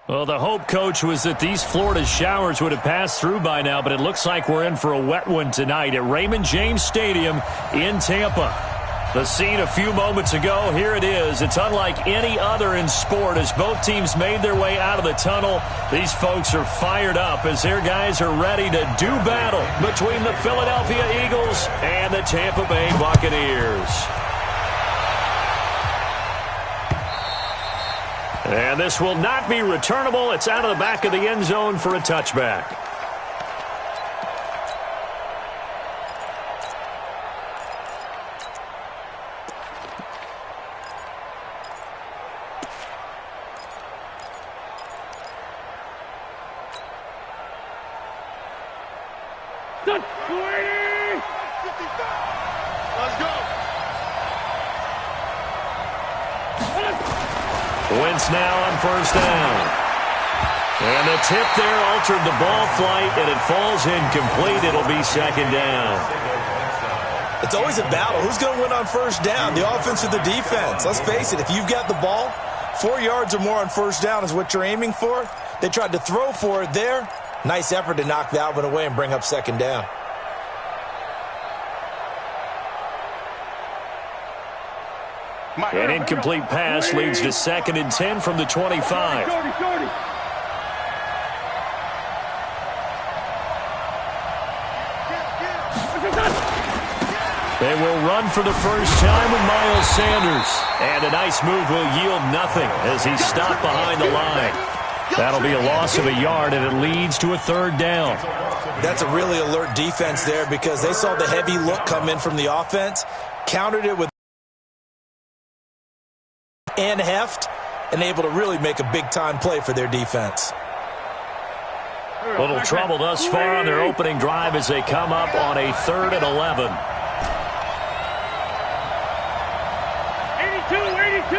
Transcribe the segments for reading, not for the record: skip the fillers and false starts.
Well, the hope, Coach, was that these Florida showers would have passed through by now, but it looks like we're in for a wet one tonight at Raymond James Stadium in Tampa. The scene a few moments ago, here it is. It's unlike any other in sport as both teams made their way out of the tunnel. These folks are fired up as their guys are ready to do battle between the Philadelphia Eagles and the Tampa Bay Buccaneers. And this will not be returnable. It's out of the back of the end zone for a touchback. Let's go. Wentz now on first down. And the tip there altered the ball flight, and it falls incomplete. It'll be second down. It's always a battle. Who's going to win on first down, the offense or the defense? Let's face it, if you've got the ball, 4 yards or more on first down is what you're aiming for. They tried to throw for it there. Nice effort to knock that one away and bring up second down. An incomplete pass leads to 2nd and 10 from the 25. They will run for the first time with Miles Sanders. And a nice move will yield nothing as he's stopped behind the line. That'll be a loss of a yard, and it leads to a 3rd down. That's a really alert defense there because they saw the heavy look come in from the offense, countered it with and heft, and able to really make a big-time play for their defense. Little trouble thus far on their opening drive as they come up on a 3rd and 11. 82.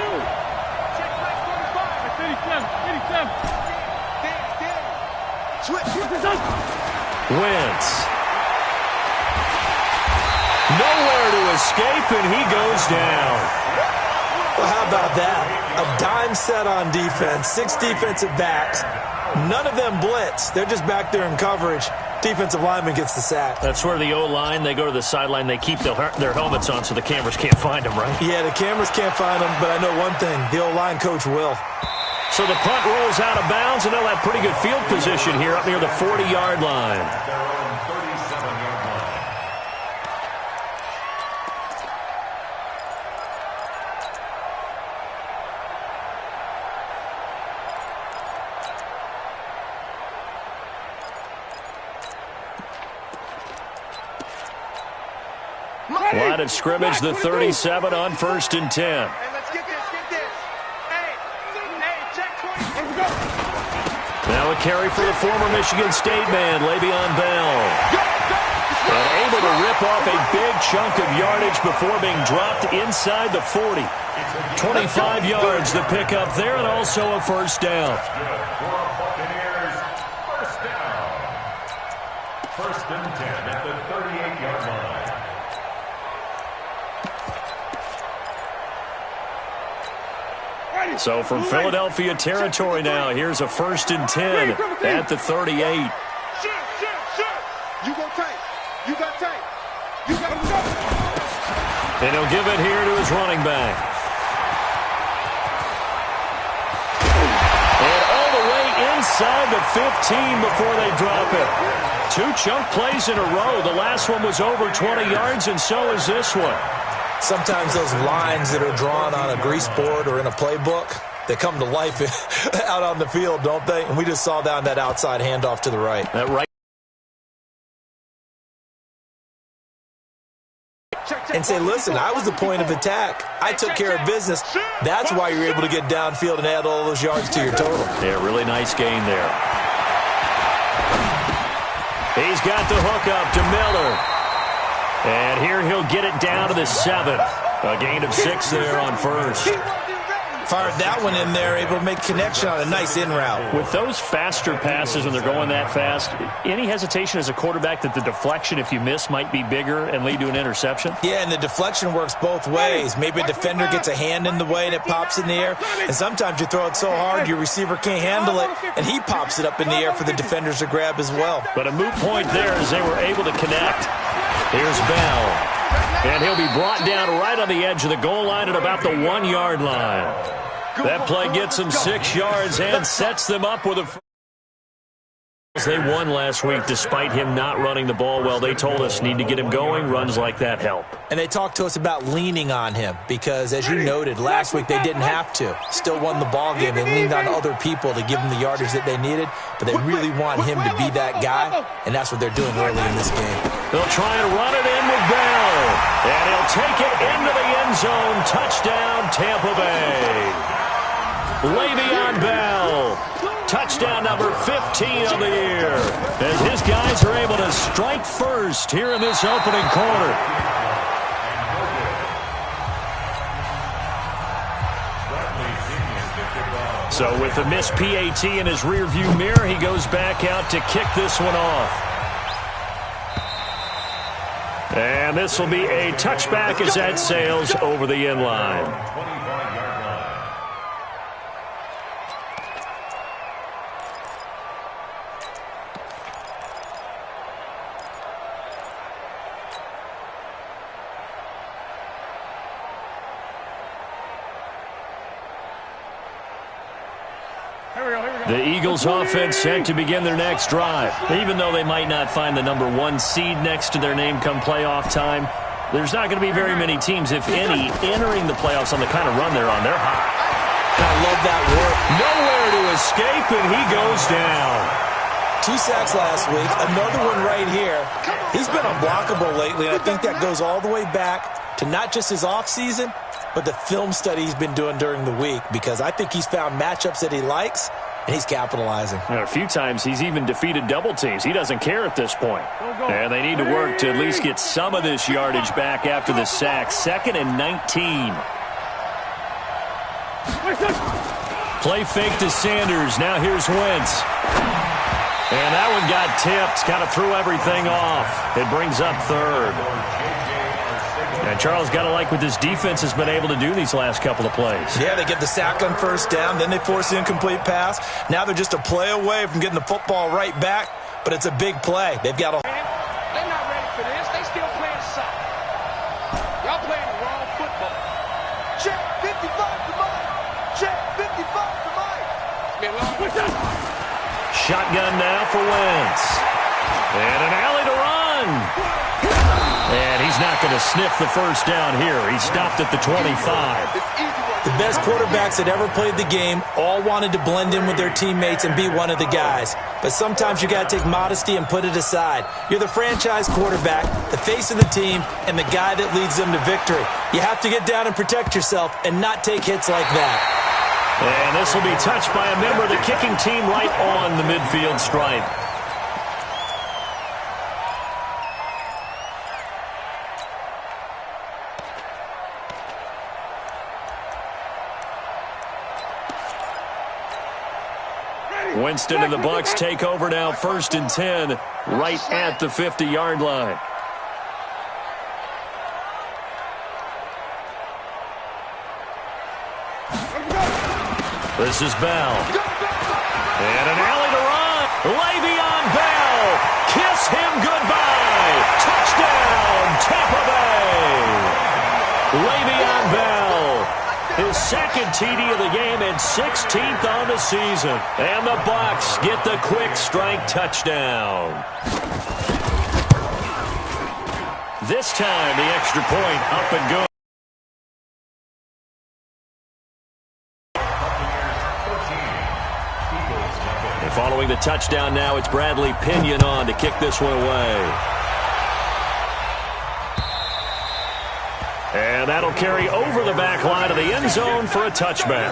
Check back 45. 87. Switch. Wentz. Nowhere to escape, and he goes down. Well, how about that? A dime set on defense, 6 defensive backs. None of them blitz. They're just back there in coverage. Defensive lineman gets the sack. That's where the O-line, they go to the sideline, they keep their helmets on so the cameras can't find them, right? Yeah, the cameras can't find them, but I know one thing. The O-line coach will. So the punt rolls out of bounds, and they'll have pretty good field position here up near the 40-yard line. Line of scrimmage, the 37 on 1st and 10. Hey, let's get this. Hey, check 20. Let's go. Now a carry for the former Michigan State man, Le'Veon Bell. And able to rip off a big chunk of yardage before being dropped inside the 40. 25 yards the pickup there, and also a 1st down. First and 10 at the 38-yard line. So from Philadelphia territory now, here's a 1st and 10 at the 38. Shoot. You go tight. You got tight. You got to go. And he'll give it here to his running back. And all the way inside the 15 before they drop it. 2 chunk plays in a row. The last one was over 20 yards, and so is this one. Sometimes those lines that are drawn on a grease board or in a playbook, they come to life out on the field, don't they? And we just saw down that outside handoff to the right. That right. And say, listen, I was the point of attack. I took care of business. That's why you're able to get downfield and add all those yards to your total. Yeah, really nice gain there. He's got the hook up to Miller. And here he'll get it down to the 7. A gain of 6 there on 1st. Fired that one in there, able to make connection on a nice in route. With those faster passes when they're going that fast, any hesitation as a quarterback that the deflection, if you miss, might be bigger and lead to an interception? Yeah, and the deflection works both ways. Maybe a defender gets a hand in the way and it pops in the air, and sometimes you throw it so hard your receiver can't handle it, and he pops it up in the air for the defenders to grab as well. But a moot point there as they were able to connect. Here's Bell. And he'll be brought down right on the edge of the goal line at about the 1 yard line. That play gets them 6 yards and sets them up with a... They won last week despite him not running the ball well. They told us need to get him going. Runs like that help. And they talked to us about leaning on him because, as you noted, last week they didn't have to. Still won the ball game. They leaned on other people to give them the yardage that they needed, but they really want him to be that guy, and that's what they're doing early in this game. They'll try and run it in with Bell, and he'll take it into the end zone. Touchdown, Tampa Bay. Le'Veon Bell, touchdown number 15 of the year, as his guys are able to strike first here in this opening quarter. So with the missed PAT in his rearview mirror, he goes back out to kick this one off. And this will be a touchback as that sails over the end line. The Eagles offense set to begin their next drive. Even though they might not find the number 1 seed next to their name come playoff time, there's not going to be very many teams, if any, entering the playoffs on the kind of run they're on. They're hot. I love that work. Nowhere to escape, and he goes down. 2 sacks last week, another one right here. He's been unblockable lately, and I think that goes all the way back to not just his offseason, but the film study he's been doing during the week, because I think he's found matchups that he likes, and he's capitalizing. A few times he's even defeated double teams. He doesn't care at this point. And they need to work to at least get some of this yardage back after the sack. 2nd and 19. Play fake to Sanders. Now here's Wentz. And that one got tipped. Kind of threw everything off. It brings up 3rd. And Charles, got to like what this defense has been able to do these last couple of plays. Yeah, they get the sack on 1st down, then they force the incomplete pass. Now they're just a play away from getting the football right back, but it's a big play. They've got a... They're not ready for this. They still playing soft. Y'all playing the wrong football. Check 55 to Mike. Check 55 to Mike. Shotgun now for Wentz. And an alley to run. And he's not going to sniff the 1st down here. He stopped at the 25. The best quarterbacks that ever played the game all wanted to blend in with their teammates and be one of the guys. But sometimes you got to take modesty and put it aside. You're the franchise quarterback, the face of the team, and the guy that leads them to victory. You have to get down and protect yourself and not take hits like that. And this will be touched by a member of the kicking team right on the midfield stripe. Winston and the Bucs take over now, 1st and 10, right at the 50-yard line. This is Bell. And an alley to run. Le'Veon Bell. Kiss him goodbye. Touchdown, Tampa Bay. Le'Veon Bell. His 2nd TD of the game and 16th on the season. And the Bucs get the quick strike touchdown. This time the extra point up and good. And following the touchdown now, it's Bradley Pinion on to kick this one away. And that'll carry over the back line of the end zone for a touchback.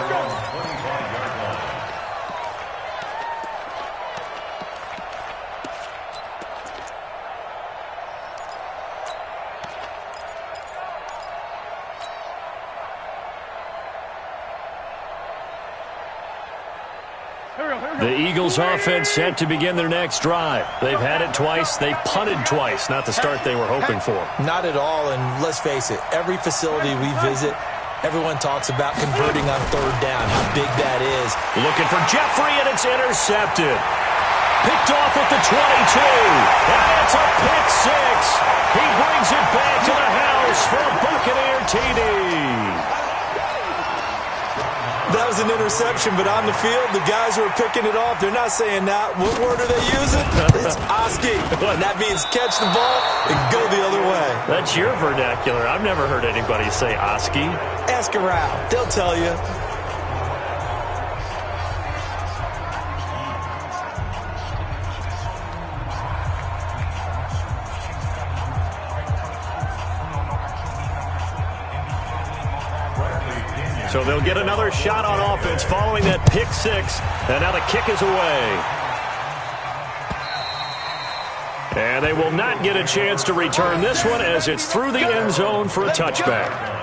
The Eagles offense set to begin their next drive. They've had it twice. They've punted twice. Not the start they were hoping for. Not at all, and let's face it, every facility we visit, everyone talks about converting on third down, how big that is. Looking for Jeffrey, and it's intercepted. Picked off at the 22. And it's a pick six. He brings it back to the house for a Buccaneer TD. That was an interception, but on the field, the guys who are picking it off, they're not saying that. What word are they using? It's Oski. And that means catch the ball and go the other way. That's your vernacular. I've never heard anybody say Oski. Ask around. They'll tell you. So they'll get another shot on offense following that pick six. And now the kick is away. And they will not get a chance to return this one as it's through the end zone for a touchback.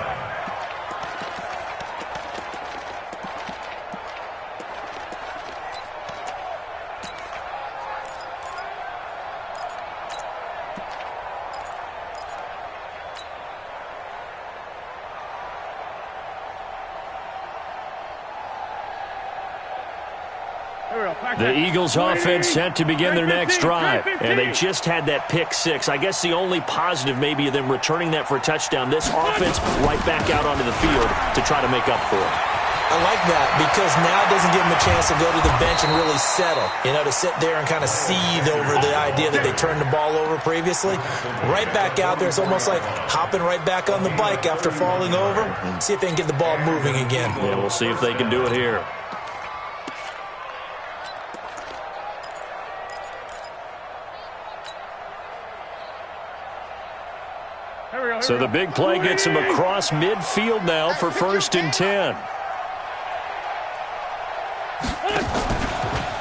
The Eagles offense set to begin their next drive, and they just had that pick six. I guess the only positive maybe of them returning that for a touchdown. This offense right back out onto the field to try to make up for it. I like that because now it doesn't give them a chance to go to the bench and really settle, to sit there and kind of seethe over the idea that they turned the ball over previously. Right back out there, it's almost like hopping right back on the bike after falling over. See if they can get the ball moving again. Yeah, we'll see if they can do it here. So the big play gets him across midfield now for 1st and 10.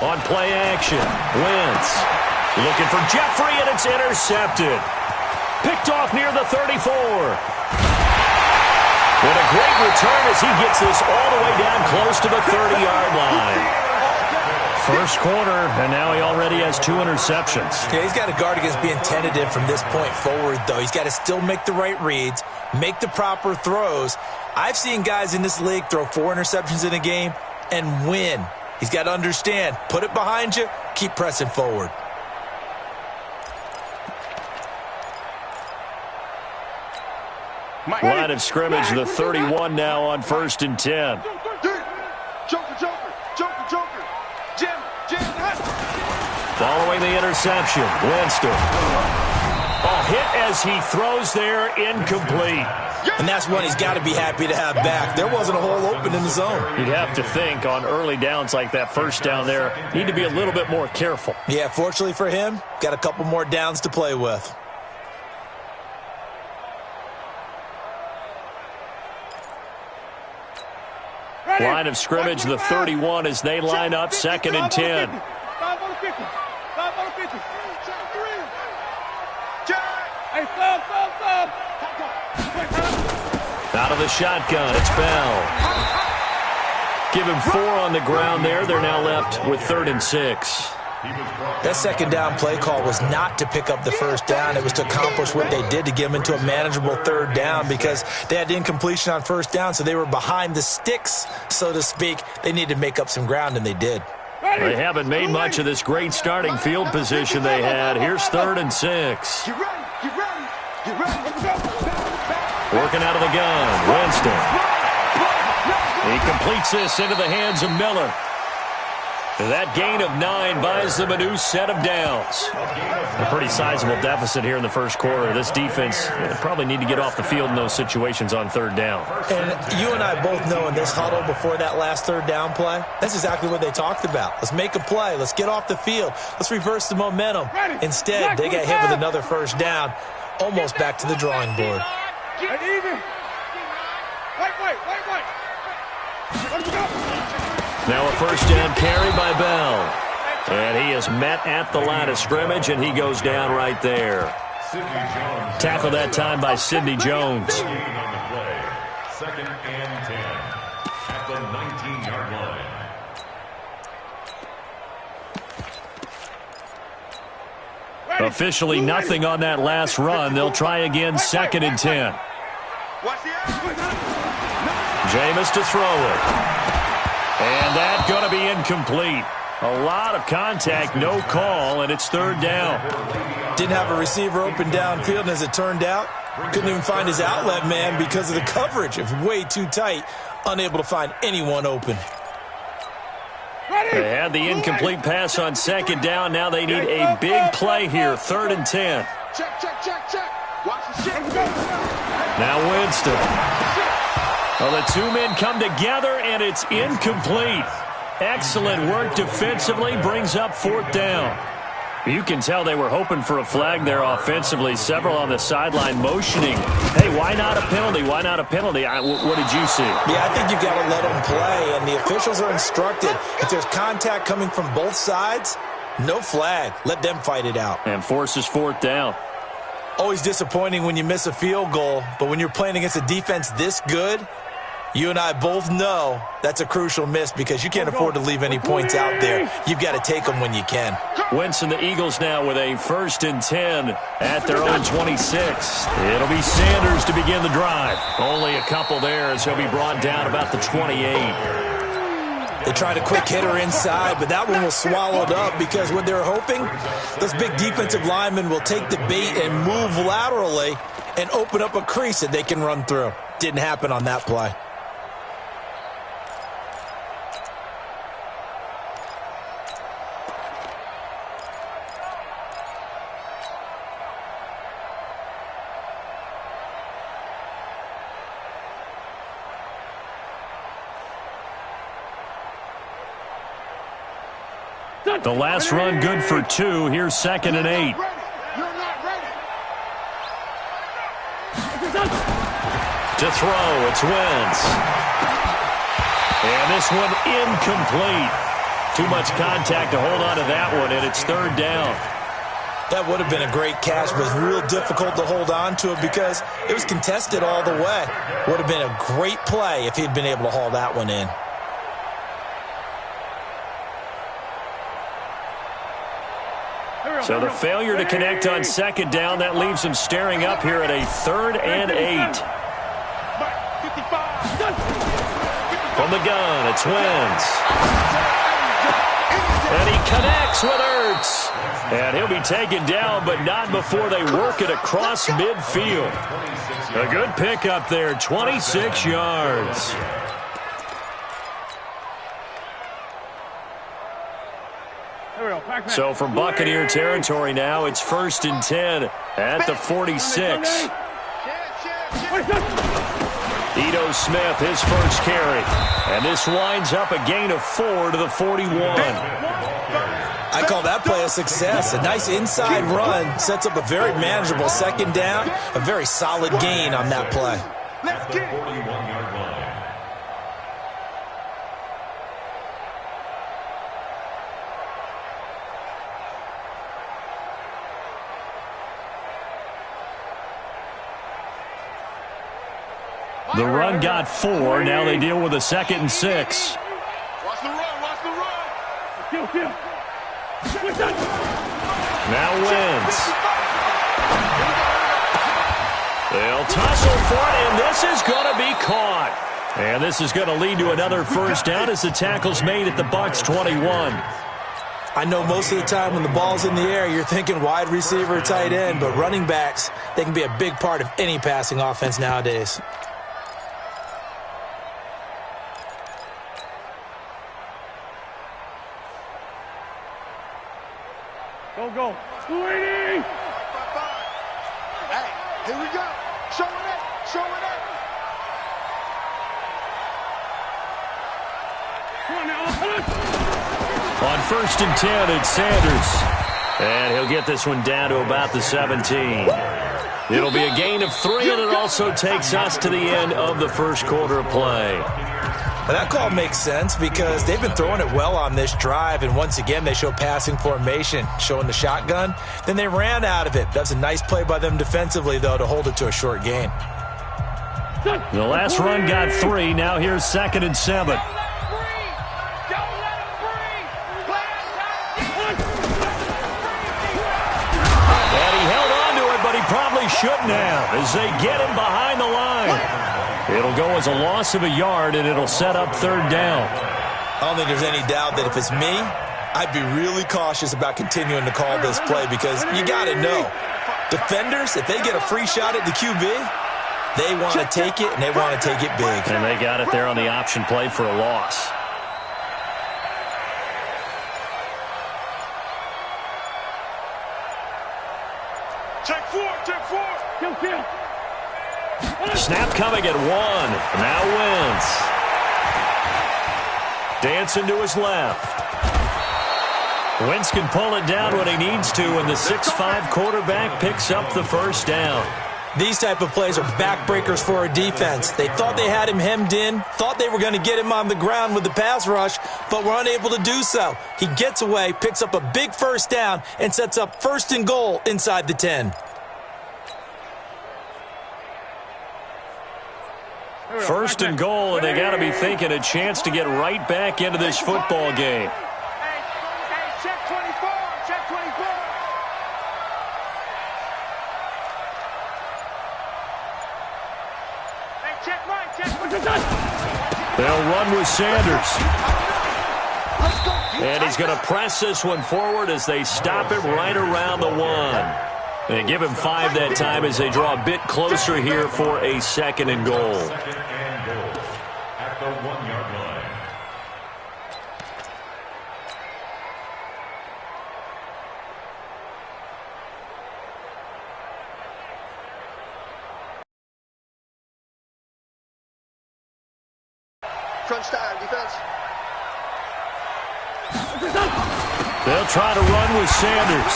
On play action, Wentz looking for Jeffrey, and it's intercepted. Picked off near the 34. What a great return as he gets this all the way down close to the 30-yard line. First quarter, and now he already has 2 interceptions. Yeah, he's got to guard against being tentative from this point forward, though. He's got to still make the right reads, make the proper throws. I've seen guys in this league throw 4 interceptions in a game and win. He's got to understand, put it behind you, keep pressing forward. Line of scrimmage, the 31 now on 1st and 10. Following the interception, Winston. A hit as he throws there, incomplete. And that's one he's got to be happy to have back. There wasn't a hole open in the zone. You'd have to think on early downs like that, first down there, need to be a little bit more careful. Yeah, fortunately for him, got a couple more downs to play with. Line of scrimmage, the 31 as they line up, 2nd and 10. Out of the shotgun, it's Bell. Give him 4 on the ground there. They're now left with 3rd and 6. That 2nd down play call was not to pick up the 1st down. It was to accomplish what they did to get them into a manageable 3rd down because they had incompletion on 1st down, so they were behind the sticks, so to speak. They needed to make up some ground, and they did. They haven't made much of this great starting field position they had. Here's 3rd and 6. Working out of the gun, Winston. He completes this into the hands of Miller. That gain of 9 buys them a new set of downs. A pretty sizable deficit here in the first quarter. This defense probably need to get off the field in those situations on 3rd down. And you and I both know in this huddle before that last 3rd down play, that's exactly what they talked about. Let's make a play. Let's get off the field. Let's reverse the momentum. Instead, they got hit with another 1st down, almost back to the drawing board. Now a 1st down carry by Bell. And he is met at the line of scrimmage, and he goes down right there. Tackled that time by Sidney Jones. 2nd and 10 at the 19-yard line. Officially nothing on that last run. They'll try again, 2nd and 10. Jameis to throw it. And that's going to be incomplete. A lot of contact, no call, and it's 3rd down. Didn't have a receiver open downfield, and as it turned out, couldn't even find his outlet man because of the coverage. It was way too tight, unable to find anyone open. They had the incomplete pass on 2nd down. Now they need a big play here, 3rd and 10. Check, check, check, check. Watch the shit. Now Winston. Well, the two men come together, and it's incomplete. Excellent work defensively, brings up 4th down. You can tell they were hoping for a flag there offensively. Several on the sideline motioning. Hey, why not a penalty? Why not a penalty? What did you see? Yeah, I think you've got to let them play, and the officials are instructed. If there's contact coming from both sides, no flag. Let them fight it out. And forces 4th down. Always disappointing when you miss a field goal, but when you're playing against a defense this good, you and I both know that's a crucial miss because you can't afford to leave any points out there. You've got to take them when you can. Winston, the Eagles now with a 1st and 10 at their own 26. It'll be Sanders to begin the drive. Only a couple there as he'll be brought down about the 28. They tried a quick hitter inside, but that one was swallowed up because what they're hoping, those big defensive linemen will take the bait and move laterally and open up a crease that they can run through. Didn't happen on that play. The last run good for 2. Here's 2nd and 8. To throw, it's Wentz. And this one incomplete. Too much contact to hold on to that one, and it's 3rd down. That would have been a great catch, but it's real difficult to hold on to it because it was contested all the way. Would have been a great play if he'd been able to haul that one in. So the failure to connect on 2nd down, that leaves him staring up here at a 3rd and 8. From the gun, it's Wentz. And he connects with Ertz. And he'll be taken down, but not before they work it across midfield. A good pickup there, 26 yards. So from Buccaneer territory now, it's 1st and 10 at the 46. Ito Smith, his first carry. And this winds up a gain of 4 to the 41. I call that play a success. A nice inside run sets up a very manageable 2nd down. A very solid gain on that play. Let's get it. The run got 4. Now they deal with a 2nd and 6. Watch the run, watch the run. Now Wentz. They'll tussle for it, and this is going to be caught. And this is going to lead to another 1st down as the tackle's made at the Bucs 21. I know most of the time when the ball's in the air, you're thinking wide receiver, tight end, but running backs, they can be a big part of any passing offense nowadays. Go. Hey, here we go. Show it up. On 1st and 10, it's Sanders. And he'll get this one down to about the 17. It'll be a gain of 3, and it also takes us to the end of the first quarter of play. But that call makes sense because they've been throwing it well on this drive, and once again they show passing formation, showing the shotgun. Then they ran out of it. That's a nice play by them defensively, though, to hold it to a short gain. The last run got 3. Now here's 2nd and 7. shouldn't have as they get him behind the line. It'll go as a loss of a yard, and it'll set up third down. I don't think there's any doubt that if it's me, I'd be really cautious about continuing to call this play because you got to know, defenders, if they get a free shot at the QB, they want to take it, and they want to take it big. And they got it there on the option play for a loss. Check four. Kill. Snap coming at 1. Now Wentz. Dancing to his left. Wentz can pull it down when he needs to, and the 6'5" quarterback picks up the first down. These type of plays are backbreakers for a defense. They thought they had him hemmed in, thought they were going to get him on the ground with the pass rush, but were unable to do so. He gets away, picks up a big first down, and sets up 1st and goal inside the 10. First and goal, and they got to be thinking a chance to get right back into this football game. Hey, check 24. Check 24. Hey, check right. They'll run with Sanders. And he's going to press this one forward as they stop him right around the 1. They give him 5 that time as they draw a bit closer here for a 2nd and goal. Second and goal at the 1-yard line. Crunch time, defense. They'll try to run with Sanders.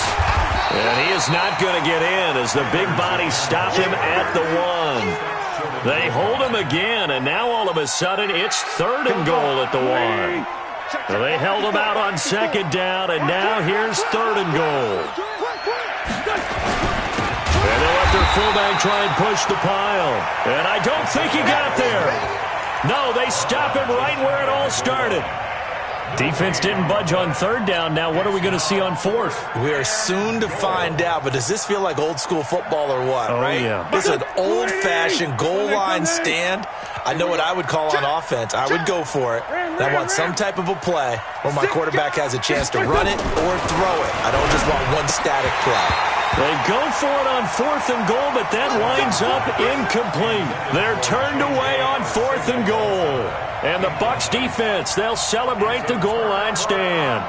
And he is not going to get in as the big bodies stop him at the 1. They hold him again, and now all of a sudden it's 3rd and goal at the 1. So they held him out on 2nd down, and now here's 3rd and goal. And they let their fullback try and push the pile. And I don't think he got there. No, they stop him right where it all started. Defense didn't budge on 3rd down. Now what are we going to see on 4th? We are soon to find out, but does this feel like old school football or what, right? Yeah. This is an old-fashioned goal line stand. I know what I would call on offense. I would go for it. And I want some type of a play where my quarterback has a chance to run it or throw it. I don't just want one static play. They go for it on 4th and goal, but that winds up incomplete. They're turned away on 4th and goal. And the Bucs defense, they'll celebrate the goal line stand.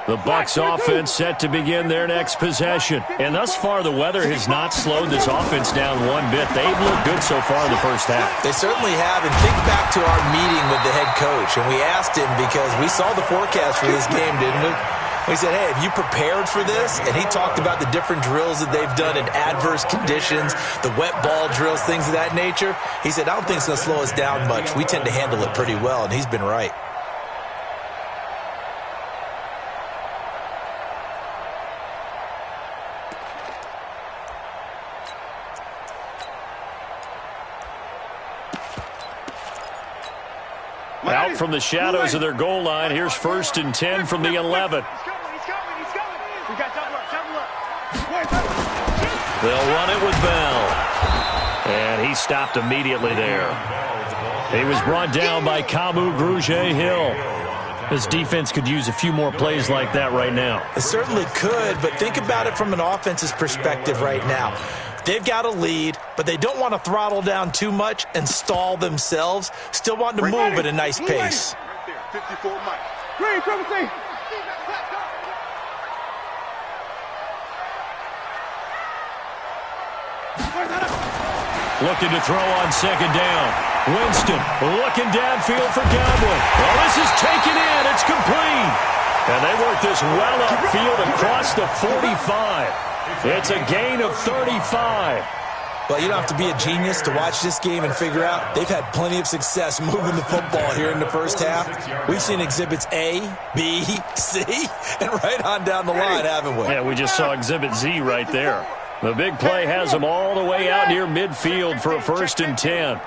The Bucs offense set to begin their next possession. And thus far, the weather has not slowed this offense down one bit. They've looked good so far in the first half. They certainly have. And think back to our meeting with the head coach. And we asked him because we saw the forecast for this game, didn't we? We said, hey, have you prepared for this? And he talked about the different drills that they've done in adverse conditions, the wet ball drills, things of that nature. He said, I don't think it's going to slow us down much. We tend to handle it pretty well, and he's been right. Out from the shadows of their goal line, here's 1st and 10 from the 11. He's coming. We got double up. They'll run it with Bell. And he stopped immediately there. He was brought down by Kamu Grugier-Hill. This defense could use a few more plays like that right now. It certainly could, but think about it from an offense's perspective right now. They've got a lead, but they don't want to throttle down too much and stall themselves. Still want to move at a nice pace. Right there, 54 Mike. Looking to throw on 2nd down. Winston looking downfield for Godwin. Well, this is taken in. It's complete. And they work this well upfield across the 45. It's a gain of 35. Well, you don't have to be a genius to watch this game and figure out they've had plenty of success moving the football here in the first half. We've seen exhibits A, B, C, and right on down the line, haven't we? Yeah, we just saw Exhibit Z right there. The big play has them all the way out near midfield for a 1st and 10.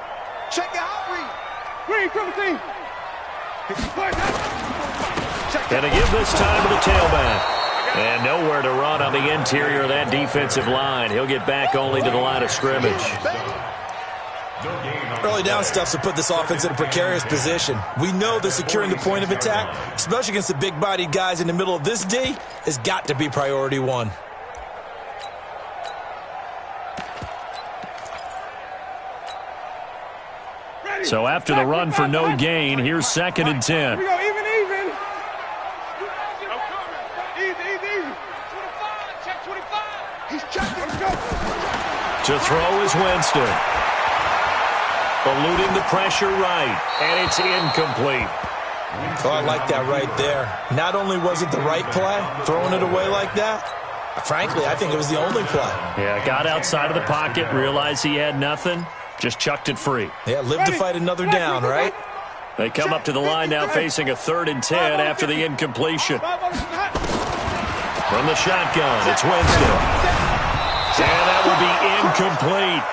Check it out, Reed. And to give this time to the tailback. And nowhere to run on the interior of that defensive line. He'll get back only to the line of scrimmage. Early down stuff to put this offense in a precarious position. We know that securing the point of attack, especially against the big-bodied guys in the middle of this D, has got to be priority one. So after the run for no gain, here's 2nd and 10. We go even. Easy. 25, check 25. He's checking. To throw is Winston. Eluding the pressure right, and it's incomplete. Oh, I like that right there. Not only was it the right play, throwing it away like that, frankly, I think it was the only play. Yeah, got outside of the pocket, realized he had nothing, just chucked it free. Yeah, live to fight another down, right? They come up to the line now facing a 3rd and 10 after the incompletion. From the shotgun, it's Winston. And that will be incomplete.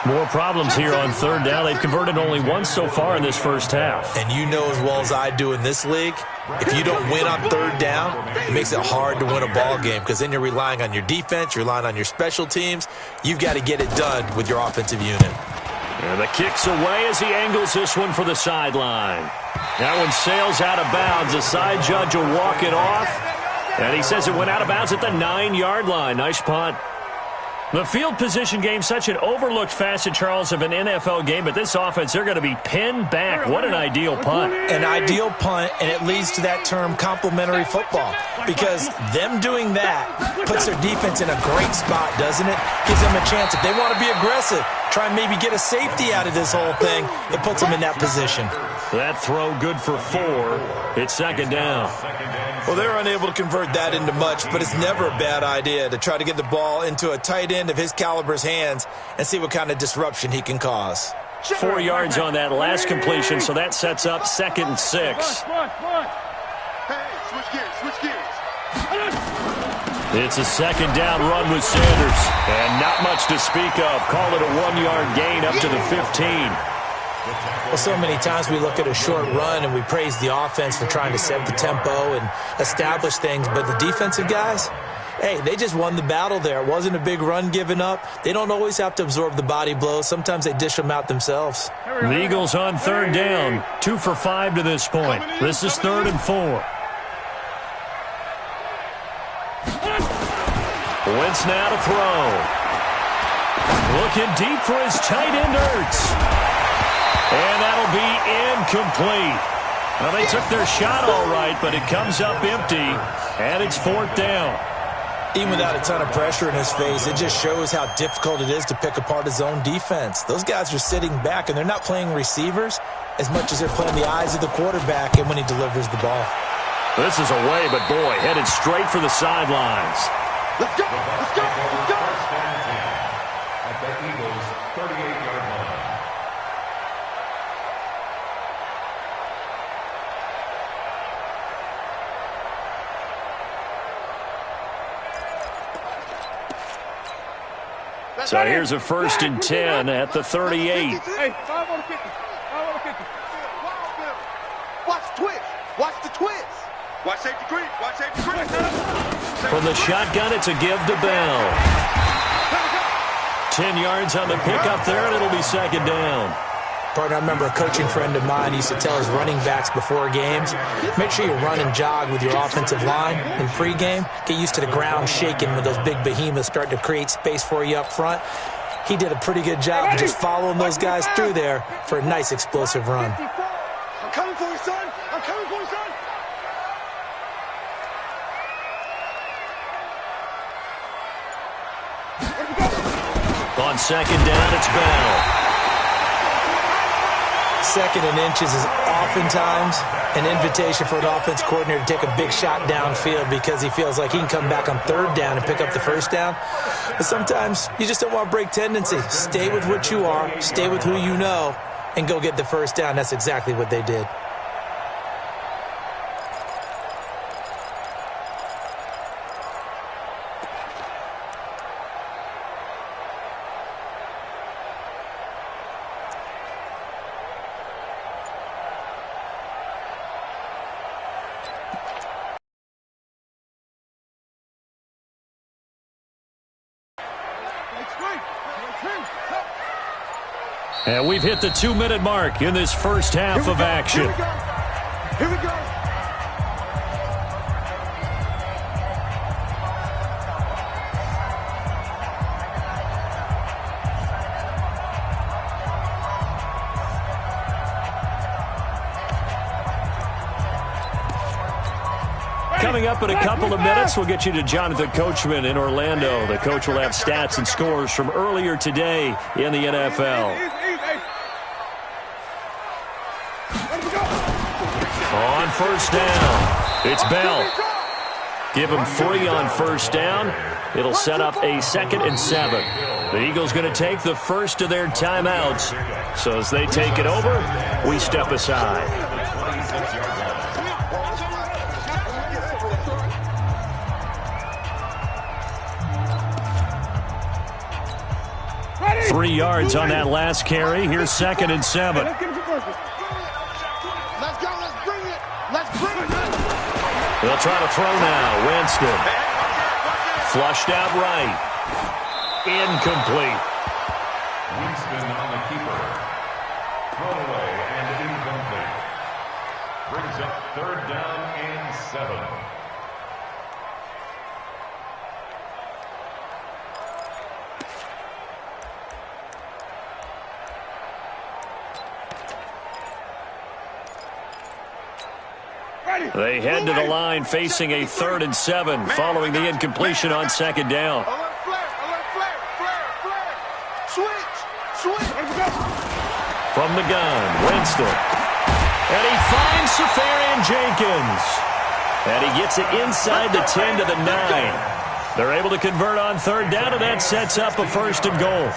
More problems here on 3rd down. They've converted only once so far in this first half. And you know as well as I do in this league, if you don't win on 3rd down, it makes it hard to win a ball game because then you're relying on your defense, you're relying on your special teams. You've got to get it done with your offensive unit. And the kick's away as he angles this one for the sideline. That one sails out of bounds. The side judge will walk it off. And he says it went out of bounds at the 9-yard line. Nice punt. The field position game, such an overlooked facet, Charles, of an NFL game, but this offense, they're going to be pinned back. What an ideal punt. An ideal punt, and it leads to that term complementary football, because them doing that puts their defense in a great spot, doesn't it? Gives them a chance. If they want to be aggressive, try and maybe get a safety out of this whole thing, it puts them in that position. That throw good for 4. It's 2nd down. Well, they're unable to convert that into much, but it's never a bad idea to try to get the ball into a tight end of his caliber's hands and see what kind of disruption he can cause. 4 yards on that last completion, so that sets up 2nd and 6. Hey, switch gears. It's a 2nd down run with Sanders, and not much to speak of. Call it a 1-yard gain up to the 15. Well, so many times we look at a short run and we praise the offense for trying to set the tempo and establish things, but the defensive guys, hey, they just won the battle there. It wasn't a big run given up. They don't always have to absorb the body blows. Sometimes they dish them out themselves. The Eagles on 3rd down, 2 for 5 to this point. This is 3rd and 4. Wentz now to throw. Looking deep for his tight end, Ertz. And that'll be incomplete. Well, they took their shot all right, but it comes up empty, and it's 4th down. Even without a ton of pressure in his face, it just shows how difficult it is to pick apart his own defense. Those guys are sitting back, and they're not playing receivers as much as they're playing the eyes of the quarterback and when he delivers the ball. This is away, but boy, headed straight for the sidelines. Let's go. At the Eagles' 38-yard line. So here's a 1st and 10 at the 38. Hey, 5 on the 50. Watch the twist. Watch safety creep. From the shotgun, it's a give to Bell. 10 yards on the pickup there, and it'll be 2nd down. Partner, I remember a coaching friend of mine used to tell his running backs before games, make sure you run and jog with your offensive line in pregame. Get used to the ground shaking when those big behemoths start to create space for you up front. He did a pretty good job of just following those guys through there for a nice explosive run. I'm coming for you, son. On 2nd down, it's Bell. 2nd and inches is oftentimes an invitation for an offense coordinator to take a big shot downfield because he feels like he can come back on 3rd down and pick up the 1st down. But sometimes you just don't want to break tendency. Stay with what you are, stay with who you know, and go get the 1st down. That's exactly what they did. And we've hit the 2-minute mark in this first half of action. Here we go. Coming up in a couple of minutes, we'll get you to Jonathan Coachman in Orlando. The coach will have stats and scores from earlier today in the NFL. On first down, it's Bell. Give him 3 on first down. It'll set up a 2nd and 7. The Eagles going to take the first of their timeouts. So as they take it over, we step aside. 3 yards on that last carry. Here's 2nd and 7. Let's go. Let's bring it. Let's bring it. They'll try to throw now. Winston. Flushed out right. Incomplete. Winston on the keeper. Thrown away and incomplete. Brings up 3rd down and 7. They head to the line facing a 3rd and 7 following the incompletion on 2nd down. Alert flare. Switch. From the gun, Winston. And he finds Safarian Jenkins. And he gets it inside the 10 to the 9. They're able to convert on 3rd down, and that sets up a 1st and goal.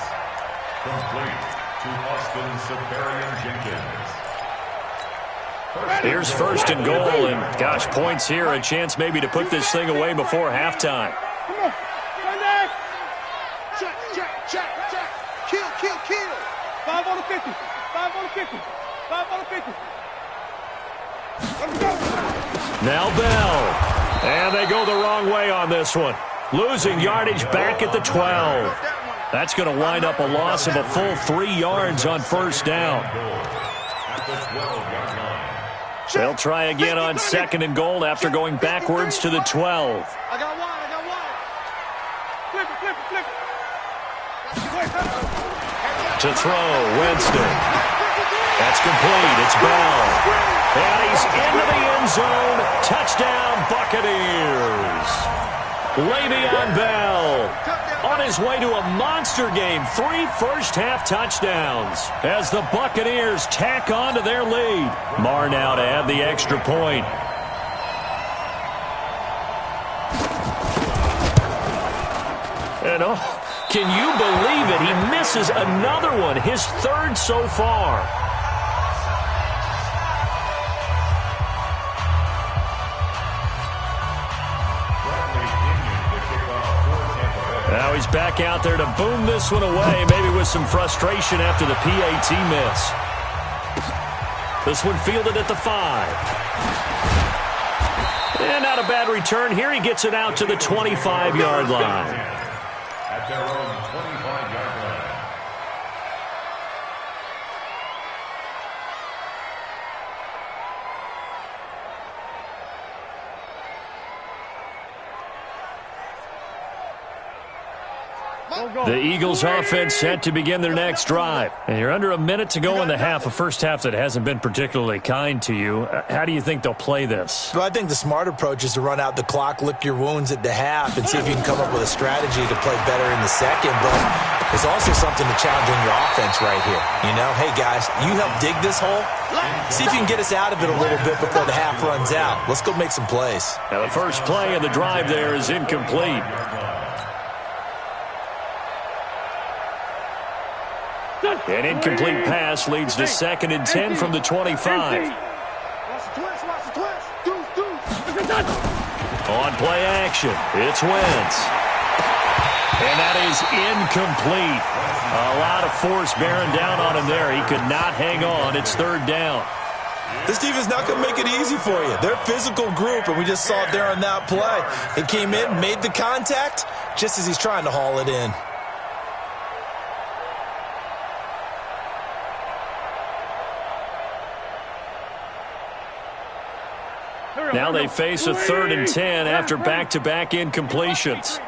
Complete to Austin Safarian Jenkins. Here's 1st and goal, and gosh, points here, a chance maybe to put this thing away before halftime. Come on. Check. Kill. 5 on the 50. 5 on the 50. 5 on the 50. Let's go. Now Bell. And they go the wrong way on this one. Losing yardage back at the 12. That's going to wind up a loss of a full 3 yards on 1st down. At the 12-yard line. They'll try again on 2nd and goal after going backwards to the 12. I got one. Flip it. To throw, Winston. That's complete. It's Bell. And he's into the end zone. Touchdown, Buccaneers. Le'Veon Bell on his way to a monster game. 3 first-half touchdowns as the Buccaneers tack on to their lead. Marr now to add the extra point. And can you believe it? He misses another one, his 3rd so far. Now he's back out there to boom this one away, maybe with some frustration after the PAT miss. This one fielded at the 5. And not a bad return here. He gets it out to the 25-yard line. At their own 25-yard line. The Eagles offense set to begin their next drive. And you're under a minute to go in the half, a first half that hasn't been particularly kind to you. How do you think they'll play this? Well, I think the smart approach is to run out the clock, lick your wounds at the half, and see if you can come up with a strategy to play better in the second. But there's also something to challenge on your offense right here. You know, hey, guys, you help dig this hole. See if you can get us out of it a little bit before the half runs out. Let's go make some plays. Now, the first play of the drive there is incomplete. An incomplete pass leads to 2nd and 10 from the 25. Watch the twist. Deuce. On play action, it's Wentz. And that is incomplete. A lot of force bearing down on him there. He could not hang on. It's 3rd down. This defense is not going to make it easy for you. They're a physical group, and we just saw it there on that play. He came in, made the contact, just as he's trying to haul it in. Now they face a 3rd and 10 after back-to-back incompletions.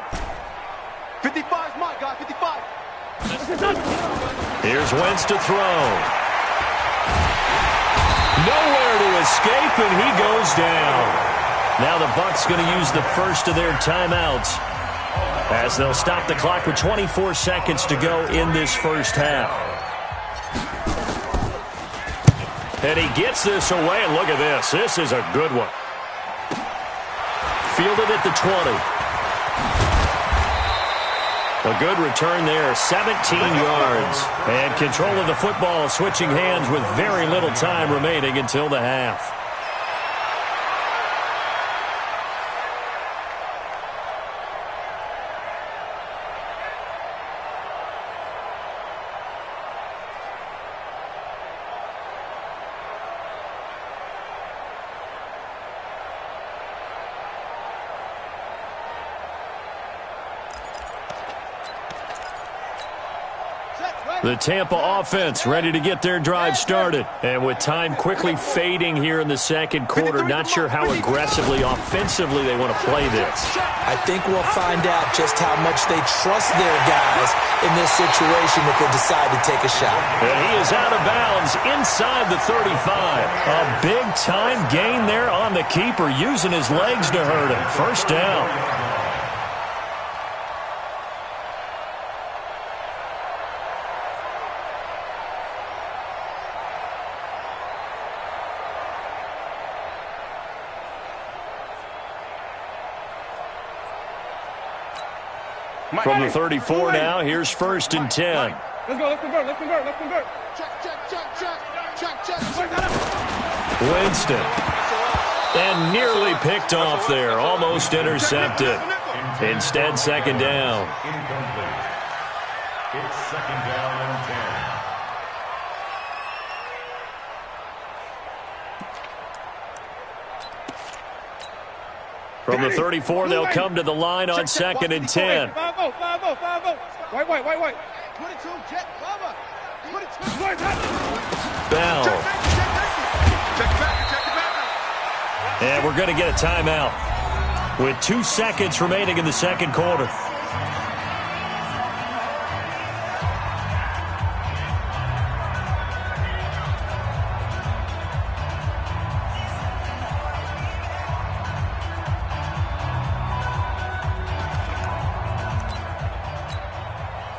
55 is mine, guys. 55. Here's Wentz to throw. Nowhere to escape, and he goes down. Now the Bucs going to use the first of their timeouts as they'll stop the clock with 24 seconds to go in this first half. And he gets this away, and look at this. This is a good one. Fielded at the 20. A good return there, 17 yards. And control of the football switching hands with very little time remaining until the half. The Tampa offense ready to get their drive started. And with time quickly fading here in the second quarter, not sure how aggressively, offensively they want to play this. I think we'll find out just how much they trust their guys in this situation if they decide to take a shot. And he is out of bounds inside the 35. A big-time gain there on the keeper, using his legs to hurt him. First down. From the 34 now, here's 1st and 10. Let's go, let's convert, let's convert, let's convert. Check. Winston. And nearly picked off there, almost intercepted. Instead, second down. Incomplete. It's 2nd down and 10. From the 34, they'll come to the line on 2nd and 10. 5-0. White. 22, check, 22. Bell. Check back. And we're going to get a timeout with 2 seconds remaining in the second quarter.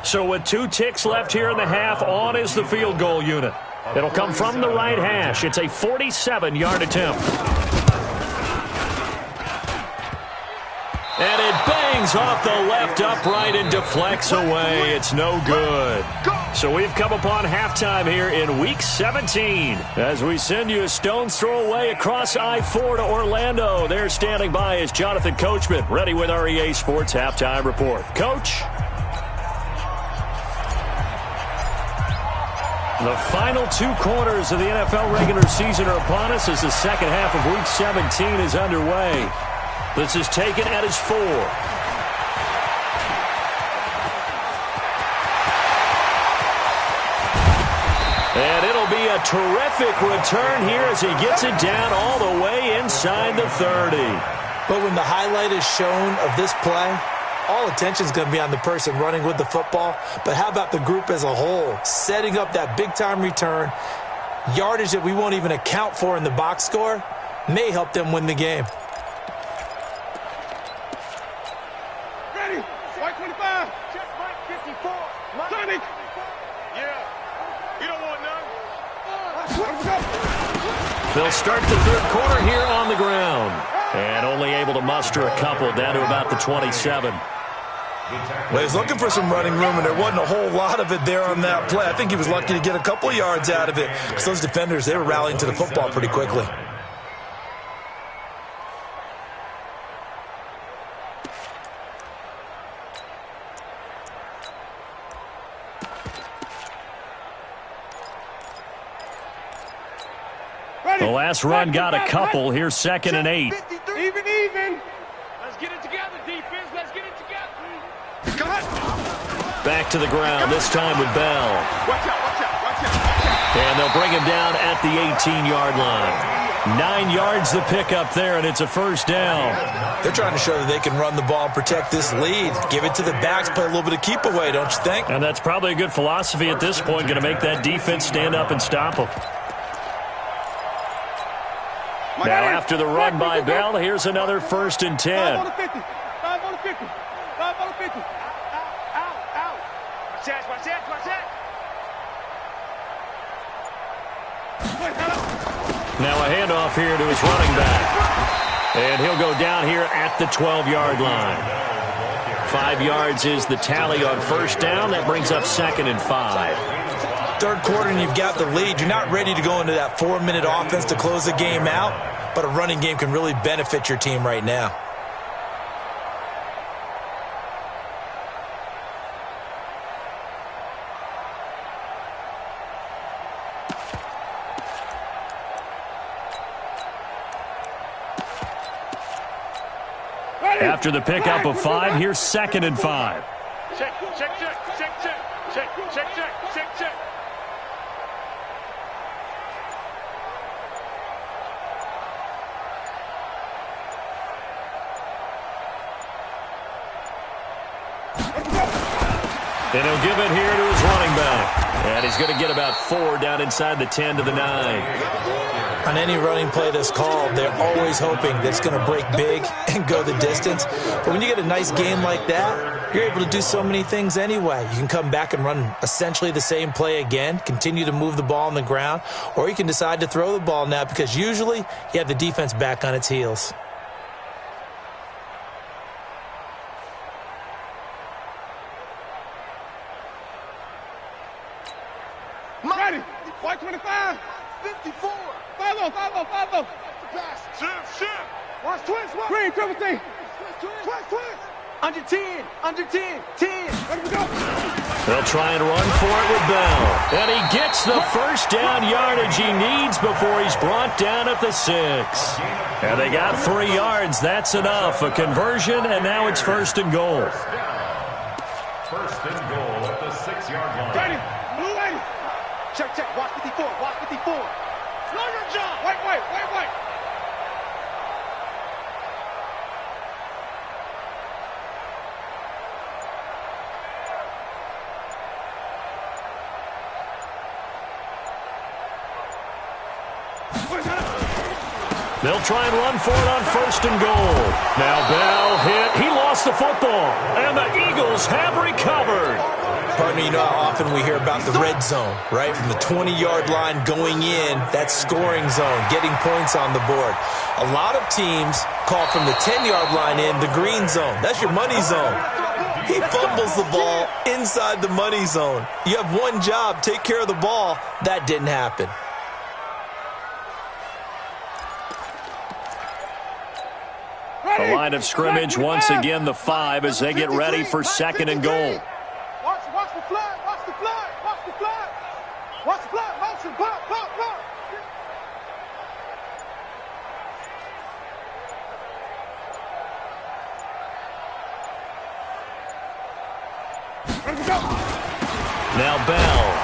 So with 2 ticks left here in the half, on is the field goal unit. It'll come from the right hash. It's a 47-yard attempt. And it bangs off the left upright and deflects away. It's no good. So we've come upon halftime here in Week 17 as we send you a stone's throw away across I-4 to Orlando. There standing by is Jonathan Coachman, ready with our EA Sports Halftime Report. Coach? The final 2 quarters of the NFL regular season are upon us as the second half of Week 17 is underway. This is taken at his 4. And it'll be a terrific return here as he gets it down all the way inside the 30. But when the highlight is shown of this play, all attention is going to be on the person running with the football. But how about the group as a whole? Setting up that big-time return, yardage that we won't even account for in the box score, may help them win the game. Ready. White 25. Check Mike 54. Mike. Yeah. You don't want none. They'll start the third quarter here on the ground. And only able to muster a couple down to about the 27. Well, he's looking for some running room, and there wasn't a whole lot of it there on that play. I think he was lucky to get a couple yards out of it because those defenders, they were rallying to the football pretty quickly. The last run got a couple. Here's 2nd and 8. Even. Let's get it together, defense. Let's get it together. Back to the ground, this time with Bell. Watch out. And they'll bring him down at the 18-yard line. 9 yards to pick up there, and it's a first down. They're trying to show that they can run the ball and protect this lead. Give it to the backs, play a little bit of keep away, don't you think? And that's probably a good philosophy at this point, going to make that defense stand up and stop them. Now after the run by Bell, here's another 1st and 10. 5 on the 50. 5 on the 50. 5 on the 50. Out. Watch that. Now a handoff here to his running back. And he'll go down here at the 12-yard line. 5 yards is the tally on first down. That brings up 2nd and 5. Third quarter and you've got the lead. You're not ready to go into that 4-minute offense to close the game out, but a running game can really benefit your team right now. After the pickup of 5, here's 2nd and 5. Check. And he'll give it here to his running back. And he's going to get about 4 down inside the 10 to the 9. On any running play that's called, they're always hoping that it's going to break big and go the distance. But when you get a nice game like that, you're able to do so many things anyway. You can come back and run essentially the same play again, continue to move the ball on the ground, or you can decide to throw the ball now because usually you have the defense back on its heels. Ready. 125. 54. 5-0. Pass. Shift. Watch twins. Green, triple T. Twins. Under 10. 10. Let me go. They'll try and run for it with Bell. And he gets the first down yardage he needs before he's brought down at the 6. And they got 3 yards. That's enough. A conversion, and now it's 1st and goal. First and goal at the 6-yard line. Ready. Blue lady. Check. Watch 54. Know your job. Wait. They'll try and run for it on 1st and goal. Now Bell hit. He lost the football. And the Eagles have recovered. Partner, you know how often we hear about the red zone, right? From the 20-yard line going in, that scoring zone, getting points on the board. A lot of teams call from the 10-yard line in the green zone. That's your money zone. He fumbles the ball inside the money zone. You have one job, take care of the ball. That didn't happen. The line of scrimmage once again the 5 as they get ready for 2nd and goal. Watch the flag. Motion. Pop. Now Bell.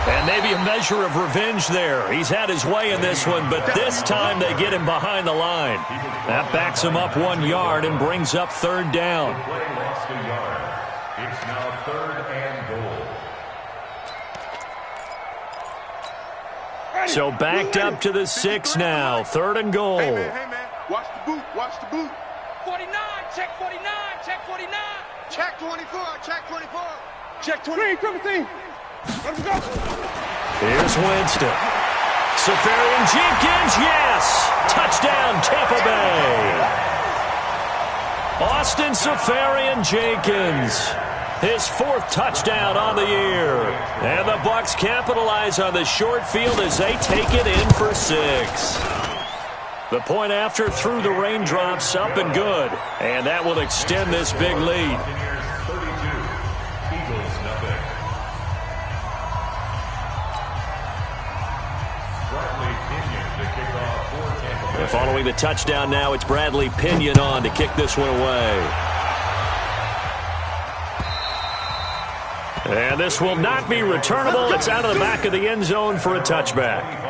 And maybe a measure of revenge there. He's had his way in this one, but this time they get him behind the line. That backs him up 1 yard and brings up 3rd down. Play lost a yard. It's now 3rd and goal. So backed up to the 6 now. 3rd and goal. Hey, man. Watch the boot. 49. Check 49. Check 24. Check 20. Triple team. Let's go. Here's Winston. Safarian Jenkins, yes! Touchdown, Tampa Bay. Austin Safarian Jenkins, his 4th touchdown on the year. And the Bucs capitalize on the short field as they take it in for 6. The point after through the raindrops, up and good. And that will extend this big lead. Following the touchdown now, it's Bradley Pinion on to kick this one away. And this will not be returnable. It's out of the back of the end zone for a touchback.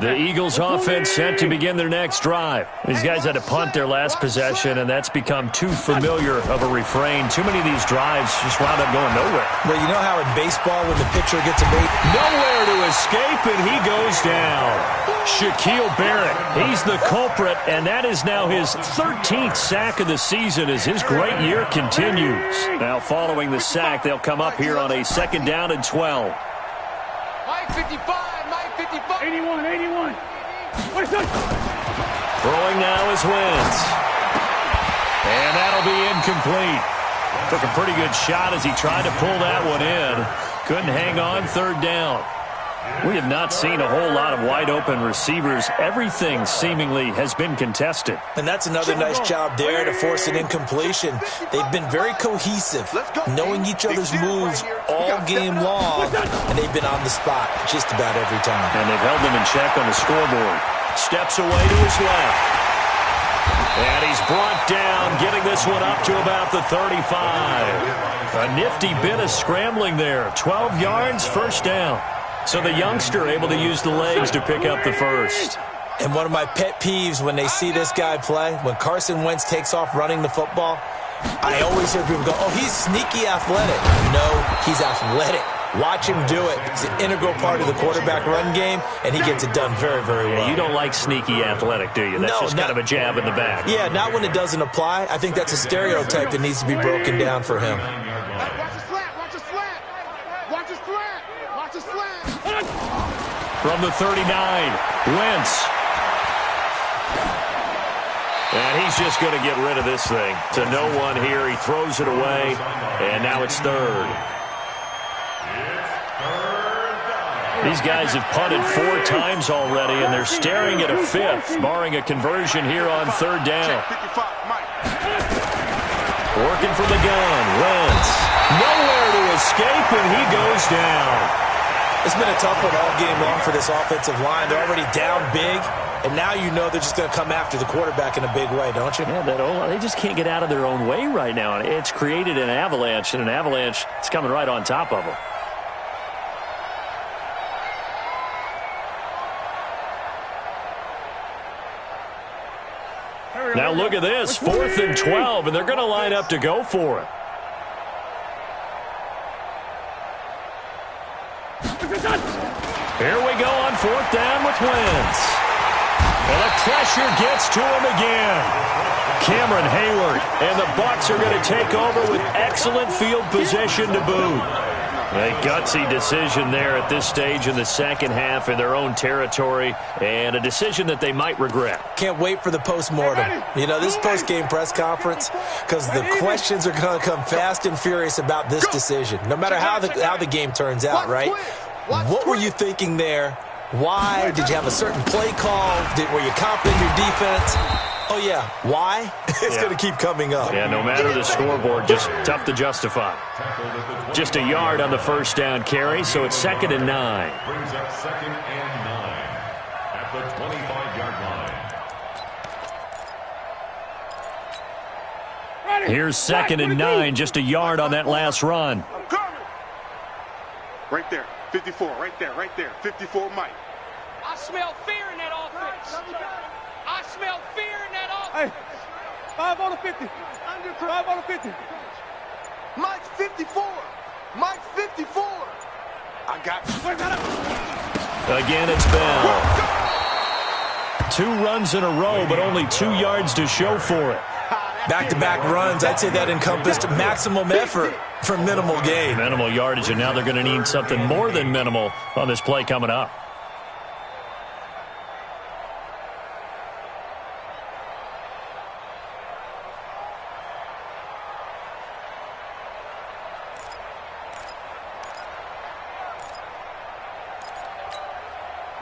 The Eagles offense set to begin their next drive. These guys had to punt their last possession, and that's become too familiar of a refrain. Too many of these drives just wound up going nowhere. Well, you know how in baseball when the pitcher gets a bait? Nowhere to escape, and he goes down. Shaquille Barrett, he's the culprit, and that is now his 13th sack of the season as his great year continues. Now following the sack, they'll come up here on a 2nd down and 12. Mike 55. 81. Throwing now is Wentz. And that'll be incomplete. Took a pretty good shot as he tried to pull that one in. Couldn't hang on 3rd down. We have not seen a whole lot of wide-open receivers. Everything seemingly has been contested. And that's another nice job there to force an incompletion. They've been very cohesive, knowing each other's moves all game long, and they've been on the spot just about every time. And they've held them in check on the scoreboard. Steps away to his left. And he's brought down, getting this one up to about the 35. A nifty bit of scrambling there. 12 yards, 1st down. So the youngster able to use the legs to pick up the first. And one of my pet peeves when they see this guy play, when Carson Wentz takes off running the football, I always hear people go, oh, he's sneaky athletic. No, he's athletic. Watch him do it. It's an integral part of the quarterback run game, and he gets it done very, very well. Yeah, you don't like sneaky athletic, do you? That's just kind of a jab in the back. Yeah, not when it doesn't apply. I think that's a stereotype that needs to be broken down for him. From the 39, Wentz. And he's just going to get rid of this thing. To no one here. He throws it away, and now it's 3rd. These guys have punted 4 times already, and they're staring at a 5th, barring a conversion here on 3rd down. Working from the gun, Wentz. Nowhere to escape, and he goes down. It's been a tough one all game long for this offensive line. They're already down big, and now you know they're just going to come after the quarterback in a big way, don't you? Yeah, they just can't get out of their own way right now. It's created an avalanche, and an avalanche is coming right on top of them. Now look at this, 4th and 12, and they're going to line up to go for it. Here we go on 4th down with Wentz. And the pressure gets to him again. Cameron Hayward, and the Bucs are going to take over with excellent field position to boot. A gutsy decision there at this stage in the 2nd half in their own territory, and a decision that they might regret. Can't wait for the postmortem. You know, this post-game press conference, because the questions are going to come fast and furious about this decision, no matter how the game turns out, right? What were you thinking there? Why? Did you have a certain play call? Were you confident in your defense? Oh, yeah. Why? It's going to keep coming up. Yeah, no matter the scoreboard, just tough to justify. Just a yard on the 1st down carry, so it's 2nd and 9. Brings up 2nd and 9 at the 25-yard line. Here's 2nd and 9, just a yard on that last run. Right there, 54, right there, 54 Mike. I smell fear in that offense. I smell fear in that offense. Hey, 5 on the 50. 5 on the 50. Mike's 54. Mike's 54. I got you. Again, it's Bell. 2 runs in a row, but only 2 yards to show for it. Back-to-back runs, I'd say that encompassed maximum effort for minimal gain. Minimal yardage, and now they're going to need something more than minimal on this play coming up.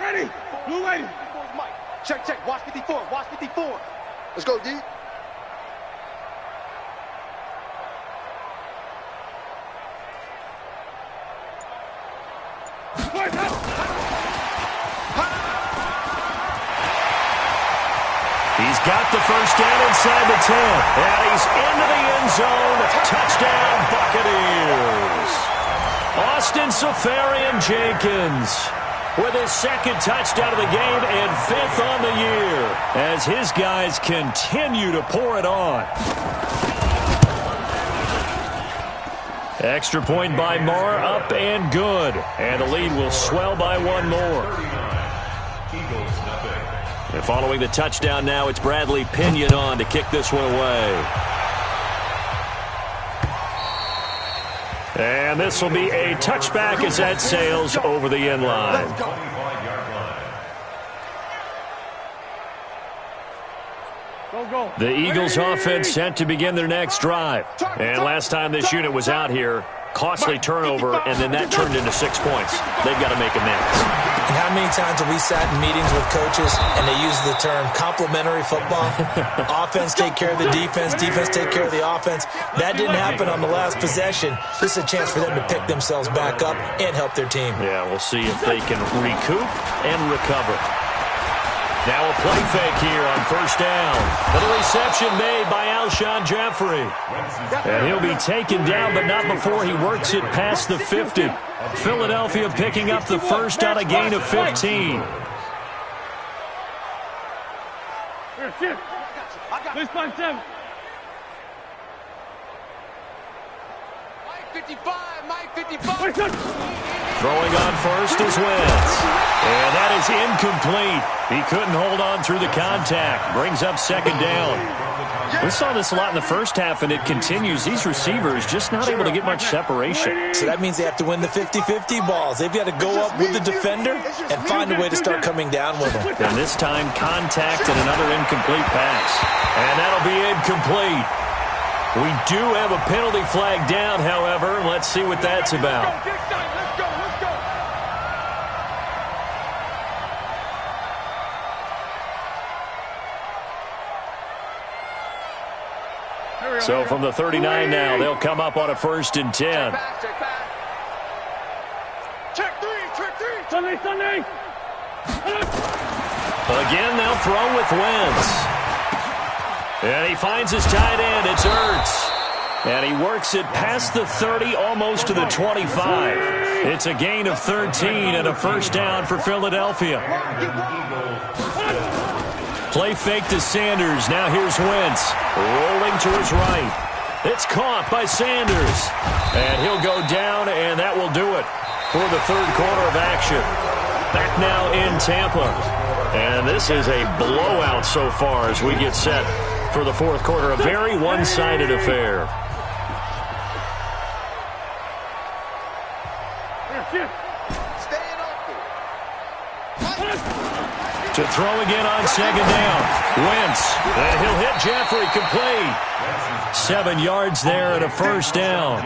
Ready. Blue lady. Mike. Check. Watch 54. Watch 54. Let's go, D. He got the first down inside the 10. And he's into the end zone. Touchdown, Buccaneers. Austin Seferian-Jenkins with his second touchdown of the game and 5th on the year as his guys continue to pour it on. Extra point by Moore, up and good. And the lead will swell by one more. And following the touchdown now, it's Bradley Pinion on to kick this one away. And this will be a touchback as that sails over the end line. The Eagles offense set to begin their next drive. And last time this unit was out here, costly turnover, and then that turned into 6 points. They've got to make amends. And how many times have we sat in meetings with coaches and they use the term complementary football? Offense take care of the defense, defense take care of the offense. That didn't happen on the last possession. This is a chance for them to pick themselves back up and help their team. Yeah, we'll see if they can recoup and recover. Now a play fake here on first down. And the reception made by Alshon Jeffrey. And he'll be taken down, but not before he works it past the 50. Philadelphia picking up the first on a gain of 15. Please find 7. Mike 55, Mike 55. Throwing on first is Wentz. And that is incomplete. He couldn't hold on through the contact. Brings up second down. We saw this a lot in the first half, and it continues. These receivers just not able to get much separation. So that means they have to win the 50-50 balls. They've got to go up with the defender and find a way to start coming down with them. And this time, contact and another incomplete pass. And that'll be incomplete. We do have a penalty flag down, however. Let's see what that's about. So from the 39 now, they'll come up on a 1st and 10. Check three. Sunday. Again, they'll throw with Wentz. And he finds his tight end. It's Ertz. And he works it past the 30, almost to the 25. It's a gain of 13 and a first down for Philadelphia. Play fake to Sanders. Now here's Wentz. Rolling to his right. It's caught by Sanders. And he'll go down, and that will do it for the third quarter of action. Back now in Tampa. And this is a blowout so far as we get set for the fourth quarter. A very one-sided affair. To throw again on second down. Wentz. And he'll hit Jeffrey complete. 7 yards there and a first down.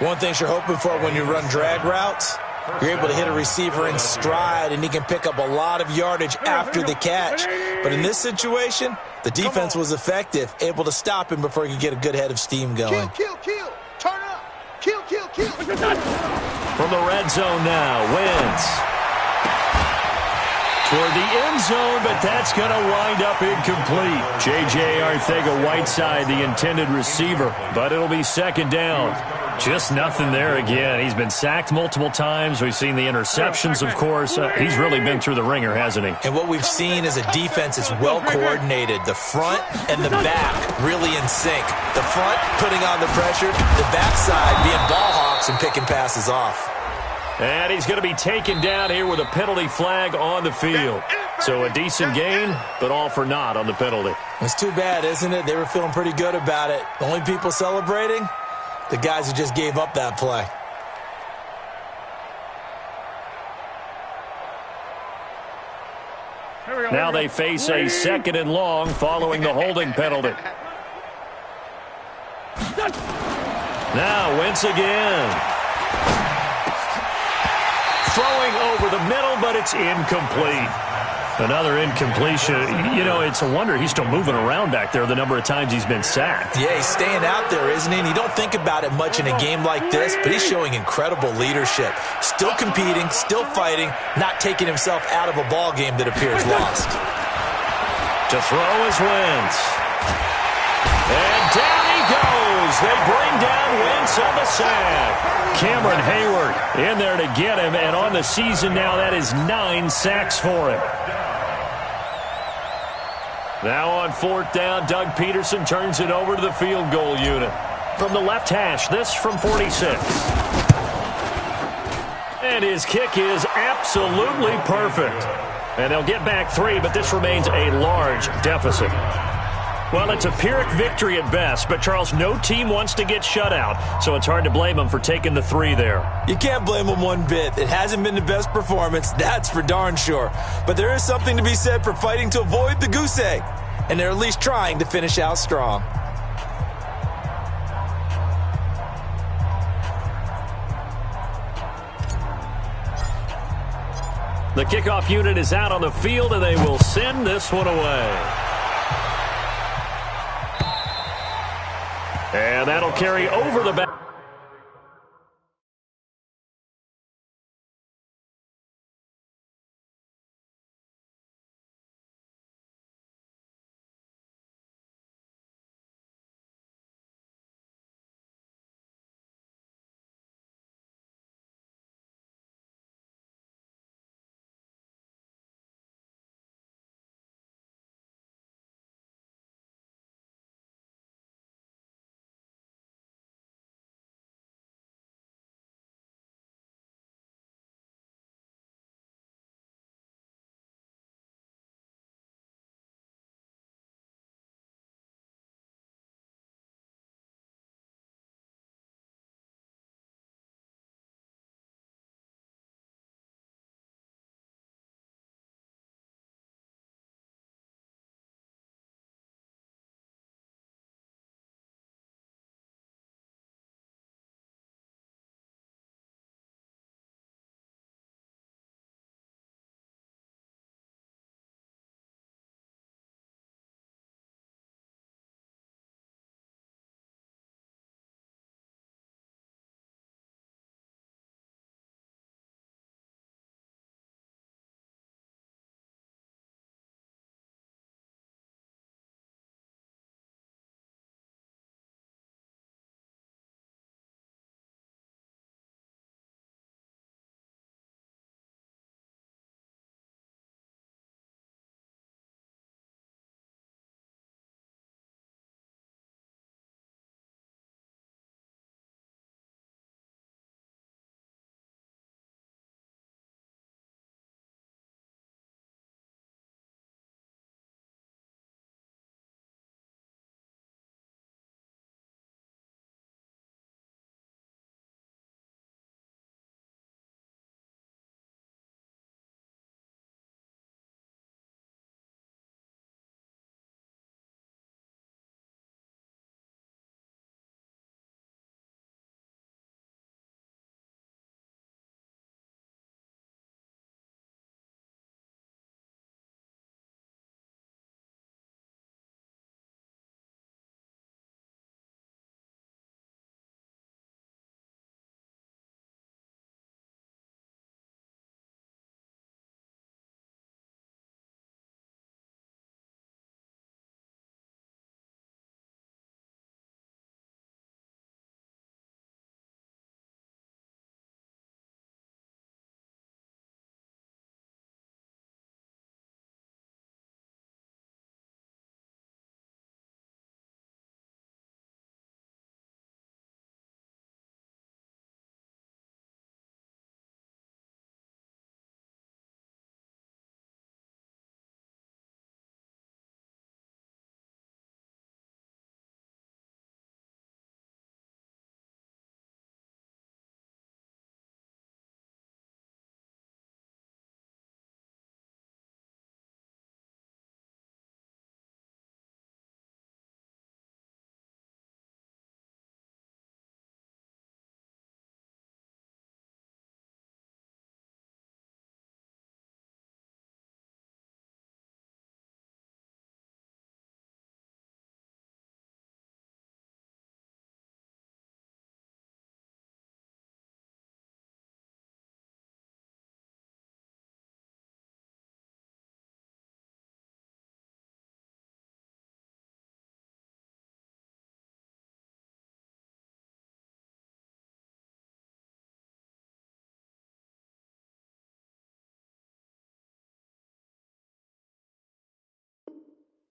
One thing you're hoping for when you run drag routes, you're able to hit a receiver in stride, and he can pick up a lot of yardage after the catch. But in this situation, the defense was effective, able to stop him before he could get a good head of steam going. Kill. Turn up. Kill. From the red zone now, Wentz. Toward the end zone, but that's going to wind up incomplete. J.J. Arcega-Whiteside, the intended receiver, but it'll be second down. Just nothing there again. He's been sacked multiple times. We've seen the interceptions, of course. He's really been through the ringer, hasn't he? And what we've seen is a defense that's well-coordinated. The front and the back really in sync. The front putting on the pressure, the backside being ball hawks and picking passes off. And he's going to be taken down here with a penalty flag on the field. So a decent gain, but all for naught on the penalty. It's too bad, isn't it? They were feeling pretty good about it. The only people celebrating, the guys who just gave up that play. Now they face a second and long following the holding penalty. Now Wentz again. Throwing over the middle, but it's incomplete. Another incompletion. You know, it's a wonder he's still moving around back there the number of times he's been sacked. Yeah, he's staying out there, isn't he? And you don't think about it much in a game like this, but he's showing incredible leadership. Still competing, still fighting, not taking himself out of a ball game that appears lost. To throw is Wentz. And down he goes. They bring down Wentz on the sack. Cameron Hayward in there to get him, and on the season now, that is 9 sacks for him. Now on 4th down, Doug Peterson turns it over to the field goal unit. From the left hash, this from 46. And his kick is absolutely perfect. And they'll get back 3, but this remains a large deficit. Well, it's a Pyrrhic victory at best, but, Charles, no team wants to get shut out, so it's hard to blame them for taking the 3 there. You can't blame them one bit. It hasn't been the best performance, that's for darn sure. But there is something to be said for fighting to avoid the goose egg, and they're at least trying to finish out strong. The kickoff unit is out on the field, and they will send this one away. And that'll carry over the back.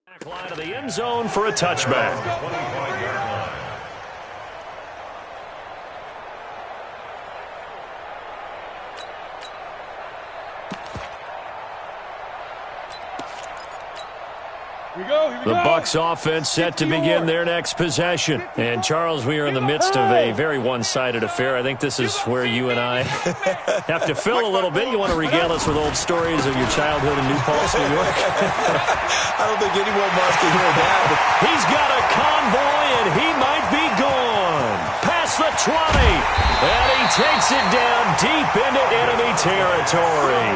Back line of the end zone for a touchback. 25-yard line. The Bucs offense set to begin their next possession. And, Charles, we are in the midst of a very one-sided affair. I think this is where you and I have to fill a little bit. You want to regale us with old stories of your childhood in New Paltz, New York? I don't think anyone wants to hear that. He's got a convoy, and he might be gone. Past the 20, and he takes it down deep into enemy territory.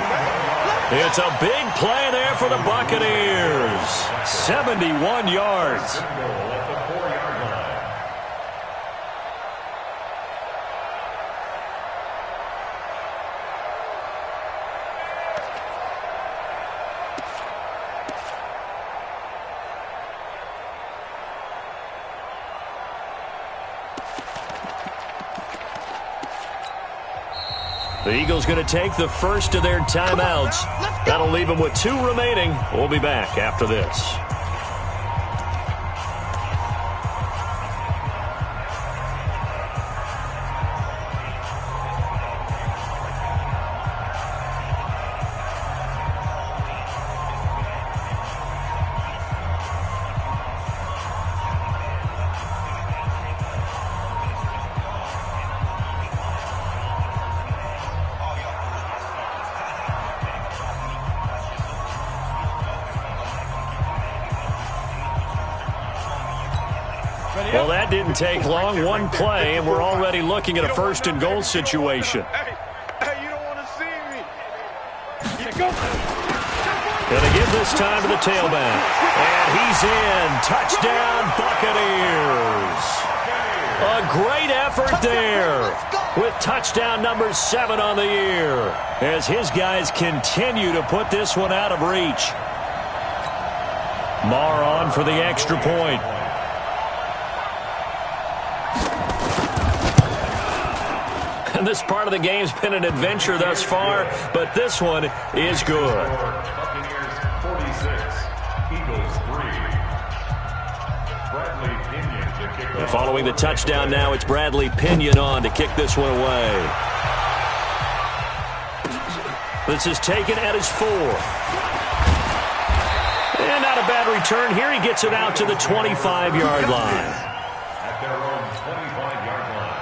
It's a big play there for the Buccaneers. 71 yards. The Eagles going to take the first of their timeouts. That'll leave them with 2 remaining. We'll be back after this. Well, that didn't take long. One play, and we're already looking at a first and goal situation. Hey, you don't want to see me. Going to give this time to the tailback. And he's in. Touchdown, Buccaneers. A great effort there with touchdown number 7 on the year as his guys continue to put this one out of reach. Marr on for the extra point. And this part of the game's been an adventure thus far, but this one is good. Buccaneers 46, Eagles 3. Bradley Pinion to kick off. And following the touchdown now, it's Bradley Pinion on to kick this one away. This is taken at his 4. And not a bad return here. He gets it out to the 25-yard line. At their own 25-yard line.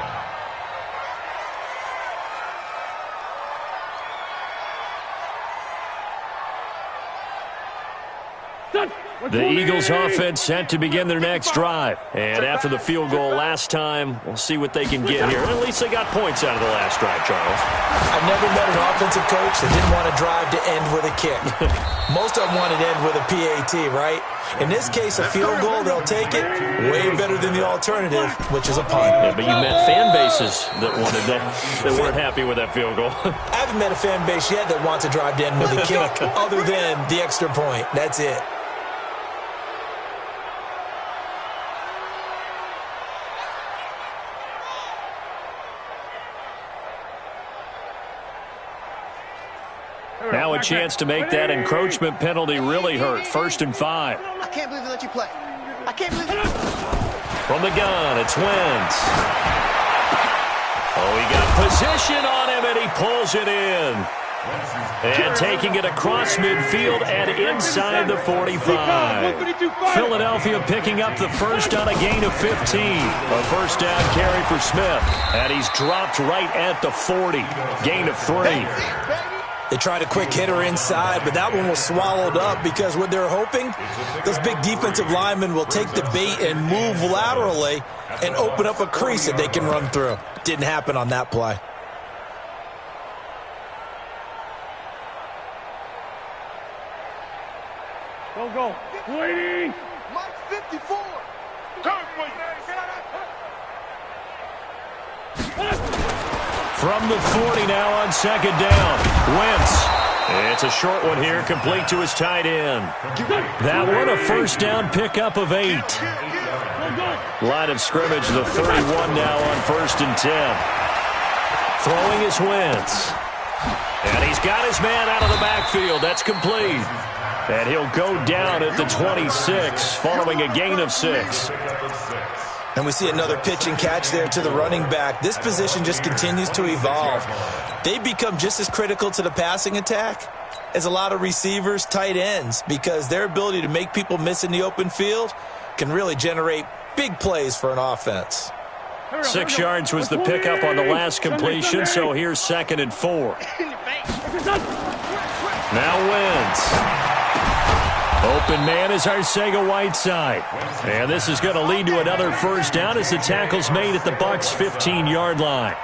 The Eagles offense set to begin their next drive. And after the field goal last time, we'll see what they can get here. At least they got points out of the last drive, Charles. I've never met an offensive coach that didn't want to drive to end with a kick. Most of them wanted to end with a PAT, right? In this case, a field goal, they'll take it. Way better than the alternative, which is a punt. Yeah, but you met fan bases that wanted that weren't happy with that field goal. I haven't met a fan base yet that wants to drive to end with a kick other than the extra point. That's it. Now a chance to make that encroachment penalty really hurt. 1st and 5. I can't believe they let you play. I can't believe it. From the gun, it's Wentz. Oh, he got position on him, and he pulls it in. And taking it across midfield and inside the 45. Philadelphia picking up the first on a gain of 15. A first down carry for Smith. And he's dropped right at the 40. Gain of 3. They tried a quick hitter inside, but that one was swallowed up because what they're hoping, those big defensive linemen will take the bait and move laterally and open up a crease that they can run through. Didn't happen on that play. Go. Waiting. Mike 54. From the 40 now on 2nd down. Wentz. It's a short one here, complete to his tight end. That one a first down pickup of 8. Line of scrimmage, the 31 now on 1st and 10. Throwing is Wentz. And he's got his man out of the backfield. That's complete. And he'll go down at the 26, following a gain of 6. And we see another pitch and catch there to the running back. This position just continues to evolve. They become just as critical to the passing attack as a lot of receivers, tight ends, because their ability to make people miss in the open field can really generate big plays for an offense. 6 yards was the pickup on the last completion, so here's 2nd and 4. Now Wentz. Open man is RZSL. And this is going to lead to another first down as the tackle's made at the Bucs' 15-yard line.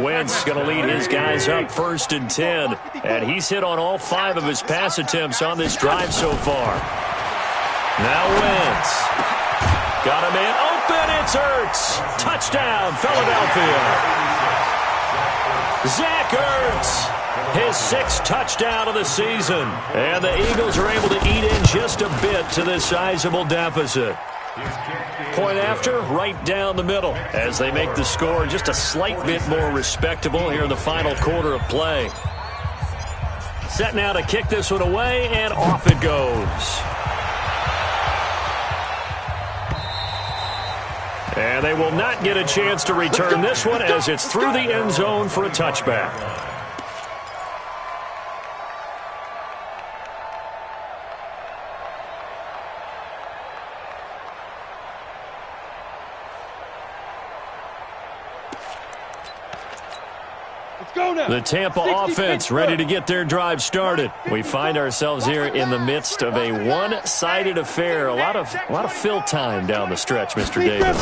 Wentz going to lead his guys up 1st and 10. And he's hit on all 5 of his pass attempts on this drive so far. Now Wentz. Got a man open. It's Ertz. Touchdown, Philadelphia. Zach Ertz. His 6th touchdown of the season. And the Eagles are able to eat in just a bit to this sizable deficit. Point after, right down the middle, as they make the score just a slight bit more respectable here in the final quarter of play. Set now to kick this one away, and off it goes. And they will not get a chance to return this one as it's through the end zone for a touchback. The Tampa offense ready to get their drive started. We find ourselves here in the midst of a one-sided affair. A lot of fill time down the stretch, Mr. Davis.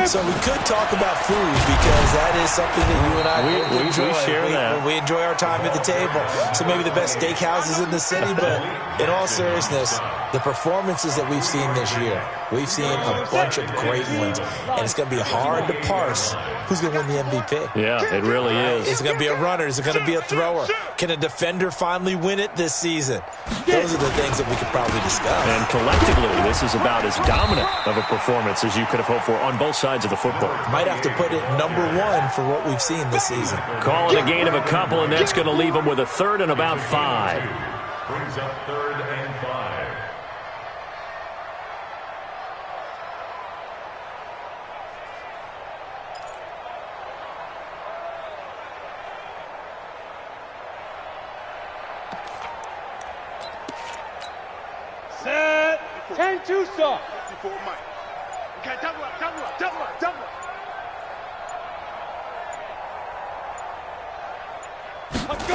So we could talk about food because that is something that you and I enjoy. We share that. We enjoy our time at the table. So maybe the best steakhouses in the city, but in all seriousness, the performances that we've seen this year, we've seen a bunch of great ones, and it's going to be hard to parse who's going to win the MVP. Yeah, it really is. Is it going to be a runner? Is it going to be a thrower? Can a defender finally win it this season? Those are the things that we could probably discuss. And collectively, this is about as dominant of a performance as you could have hoped for on both sides of the football. Might have to put it number 1 for what we've seen this season. Call it a gain of a couple, and that's going to leave them with a 3rd and about 5. Brings up 3rd and 5. Set. 10-2 stop. Before Mike. Okay, double up, double up, double up, double up. Let's go.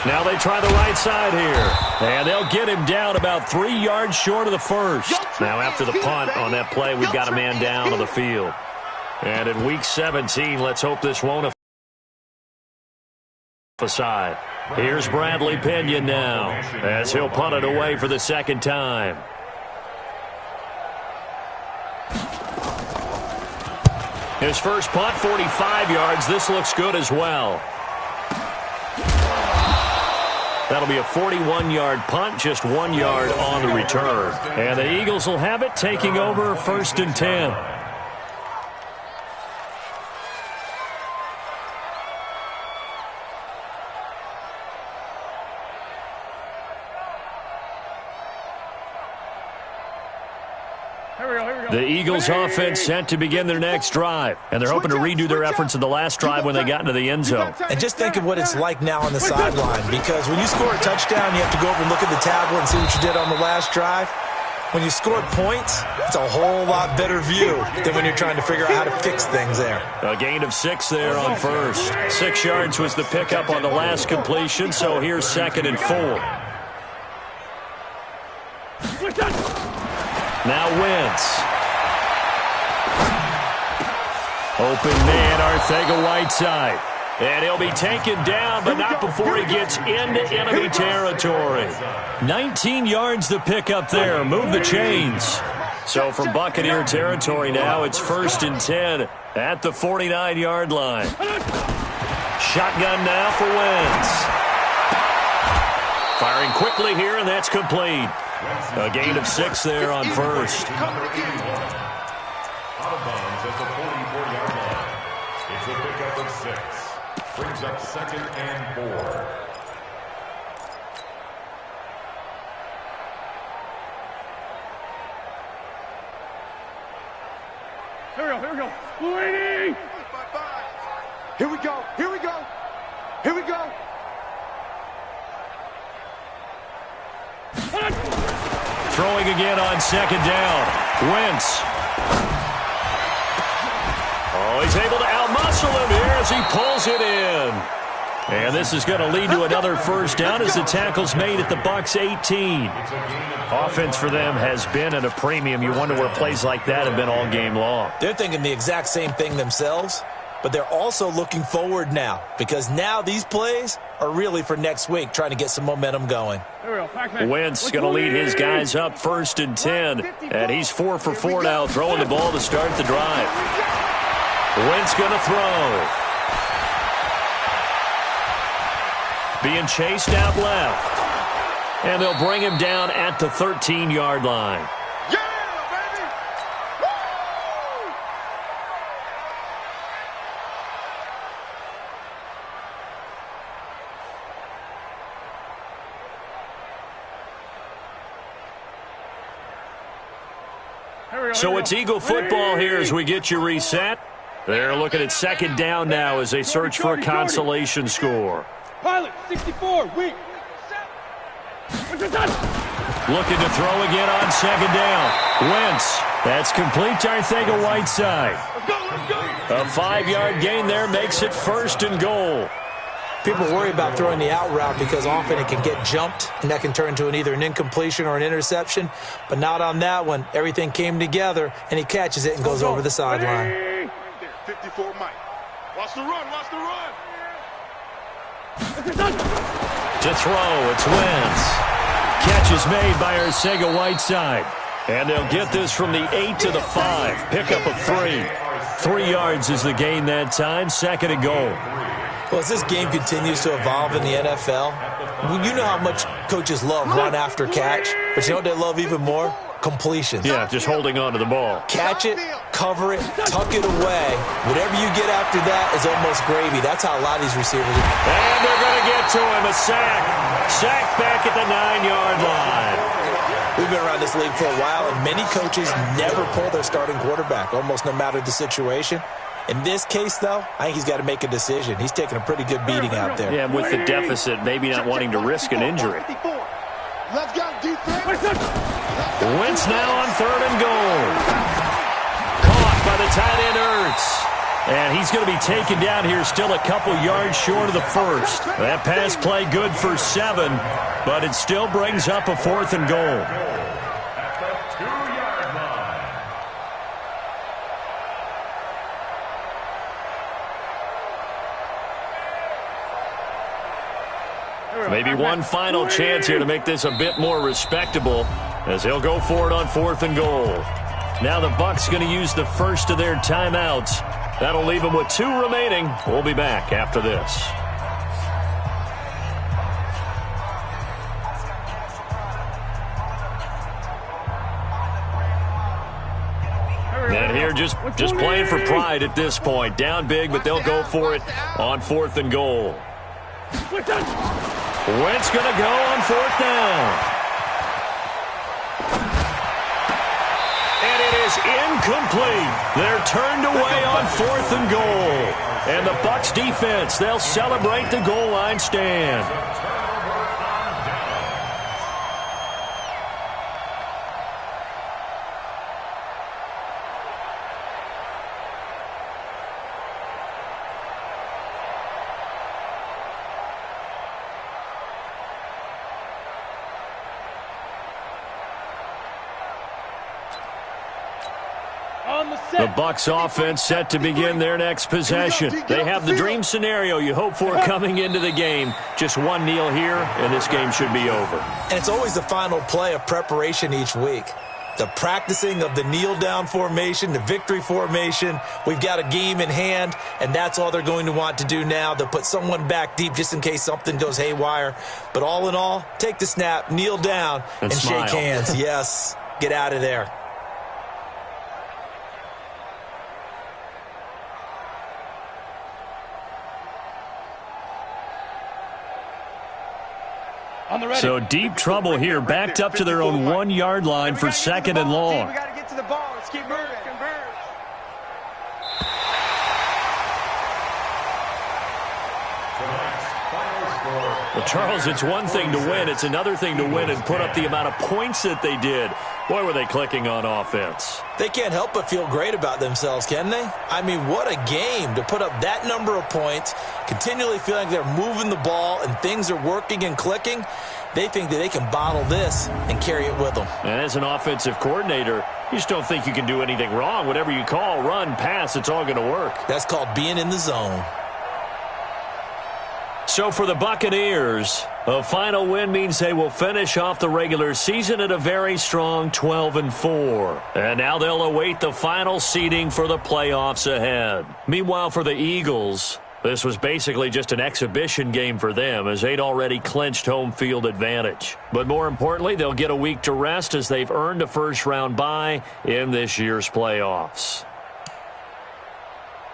Now they try the right side here. And they'll get him down about 3 yards short of the first. Now after the punt on that play, we've got a man down on the field. And in Week 17, let's hope this won't aside. Here's Bradley Pinion now as he'll punt it away for the 2nd time. His first punt, 45 yards. This looks good as well. That'll be a 41-yard punt, just 1 yard on the return. And the Eagles will have it, taking over 1st and 10. The Eagles offense set to begin their next drive, and they're hoping to redo their efforts in the last drive when they got into the end zone. And just think of what it's like now on the sideline, because when you score a touchdown, you have to go over and look at the tablet and see what you did on the last drive. When you scored points, it's a whole lot better view than when you're trying to figure out how to fix things there. A gain of 6 there on first. 6 yards was the pickup on the last completion, so here's 2nd and 4. Now Wentz. Open man, RZSL. And he'll be taken down, but not before he gets into enemy territory. 19 yards the pickup there. Move the chains. So from Buccaneer territory now, it's 1st and 10 at the 49-yard line. Shotgun now for Wentz. Firing quickly here, and that's complete. A gain of 6 there on first. Out of bounds at the 44-yard line. It's a pickup of 6. Brings up 2nd and 4. Here we go. Waiting! Here we go. Here we go. Here we go. Throwing again on 2nd down. Wentz. Oh, he's able to outmuscle him here as he pulls it in. And this is going to lead to another first down as the tackle's made at the Bucs 18. Offense for them has been at a premium. You wonder where plays like that have been all game long. They're thinking the exact same thing themselves, but they're also looking forward now because now these plays are really for next week, trying to get some momentum going. Wentz going to lead his guys up 1st and 10, and he's 4 for 4 now, throwing the ball to start the drive. Wentz going to throw. Being chased out left. And they'll bring him down at the 13-yard line. Yeah, baby! Woo! So it's Eagle football here as we get you reset. They're looking at 2nd down now as they search for a consolation score. Pilot, 64, weak. Looking to throw again on 2nd down. Wentz. That's complete to Rwtaka18's. A 5-yard gain there makes it 1st and goal. People worry about throwing the out route because often it can get jumped, and that can turn into either an incompletion or an interception. But not on that one. Everything came together, and he catches it and goes over the sideline. 54 Mike. Watch the run, watch the run. To throw, it's Wentz. Catch is made by Rwtaka18's. And they'll get this from the 8 to the 5. Pickup of 3. 3 yards is the gain that time. 2nd and goal. Well, as this game continues to evolve in the NFL, you know how much coaches love run after catch, but you know what they love even more? Completions. Yeah, just holding on to the ball. Catch it, cover it, tuck it away. Whatever you get after that is almost gravy. That's how a lot of these receivers are. And they're going to get to him. A sack. Sack back at the 9-yard line. We've been around this league for a while, and many coaches never pull their starting quarterback, almost no matter the situation. In this case, though, I think he's got to make a decision. He's taking a pretty good beating out there. Yeah, with the deficit, maybe not wanting to risk an injury. Let's go, defense. Wentz now on 3rd and goal. Caught by the tight end Ertz. And he's going to be taken down here still a couple yards short of the 1st. That pass play good for 7, but it still brings up a 4th and goal. At the 2-yard line. Maybe one final chance here to make this a bit more respectable as he'll go for it on 4th and goal. Now the Bucs going to use the first of their timeouts. That'll leave them with 2 remaining. We'll be back after this. And here just playing for pride at this point. Down big, but they'll go for it on 4th and goal. Wentz going to go on 4th down. And it is incomplete. They're turned away on 4th and goal. And the Bucs defense, they'll celebrate the goal line stand. The Bucs offense set to begin their next possession. They have the dream scenario you hope for coming into the game. Just one kneel here, and this game should be over. And it's always the final play of preparation each week. The practicing of the kneel-down formation, the victory formation. We've got a game in hand, and that's all they're going to want to do now. They'll put someone back deep just in case something goes haywire. But all in all, take the snap, kneel down, and shake hands. Yes, get out of there. On the ready. So deep trouble here, backed up to their own 1-yard line for 2nd and long. We got to get to the ball. Let's keep moving. Well, Charles, it's one thing to win. It's another thing to win and put up the amount of points that they did. Boy, were they clicking on offense. They can't help but feel great about themselves, can they? I mean, what a game to put up that number of points, continually feeling they're moving the ball and things are working and clicking. They think that they can bottle this and carry it with them. And as an offensive coordinator, you just don't think you can do anything wrong. Whatever you call, run, pass, it's all going to work. That's called being in the zone. So for the Buccaneers, a final win means they will finish off the regular season at a very strong 12-4. And now they'll await the final seeding for the playoffs ahead. Meanwhile, for the Eagles, this was basically just an exhibition game for them as they'd already clinched home field advantage. But more importantly, they'll get a week to rest as they've earned a first-round bye in this year's playoffs.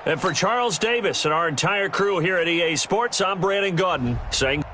And for Charles Davis and our entire crew here at EA Sports, I'm Brandon Gaudin saying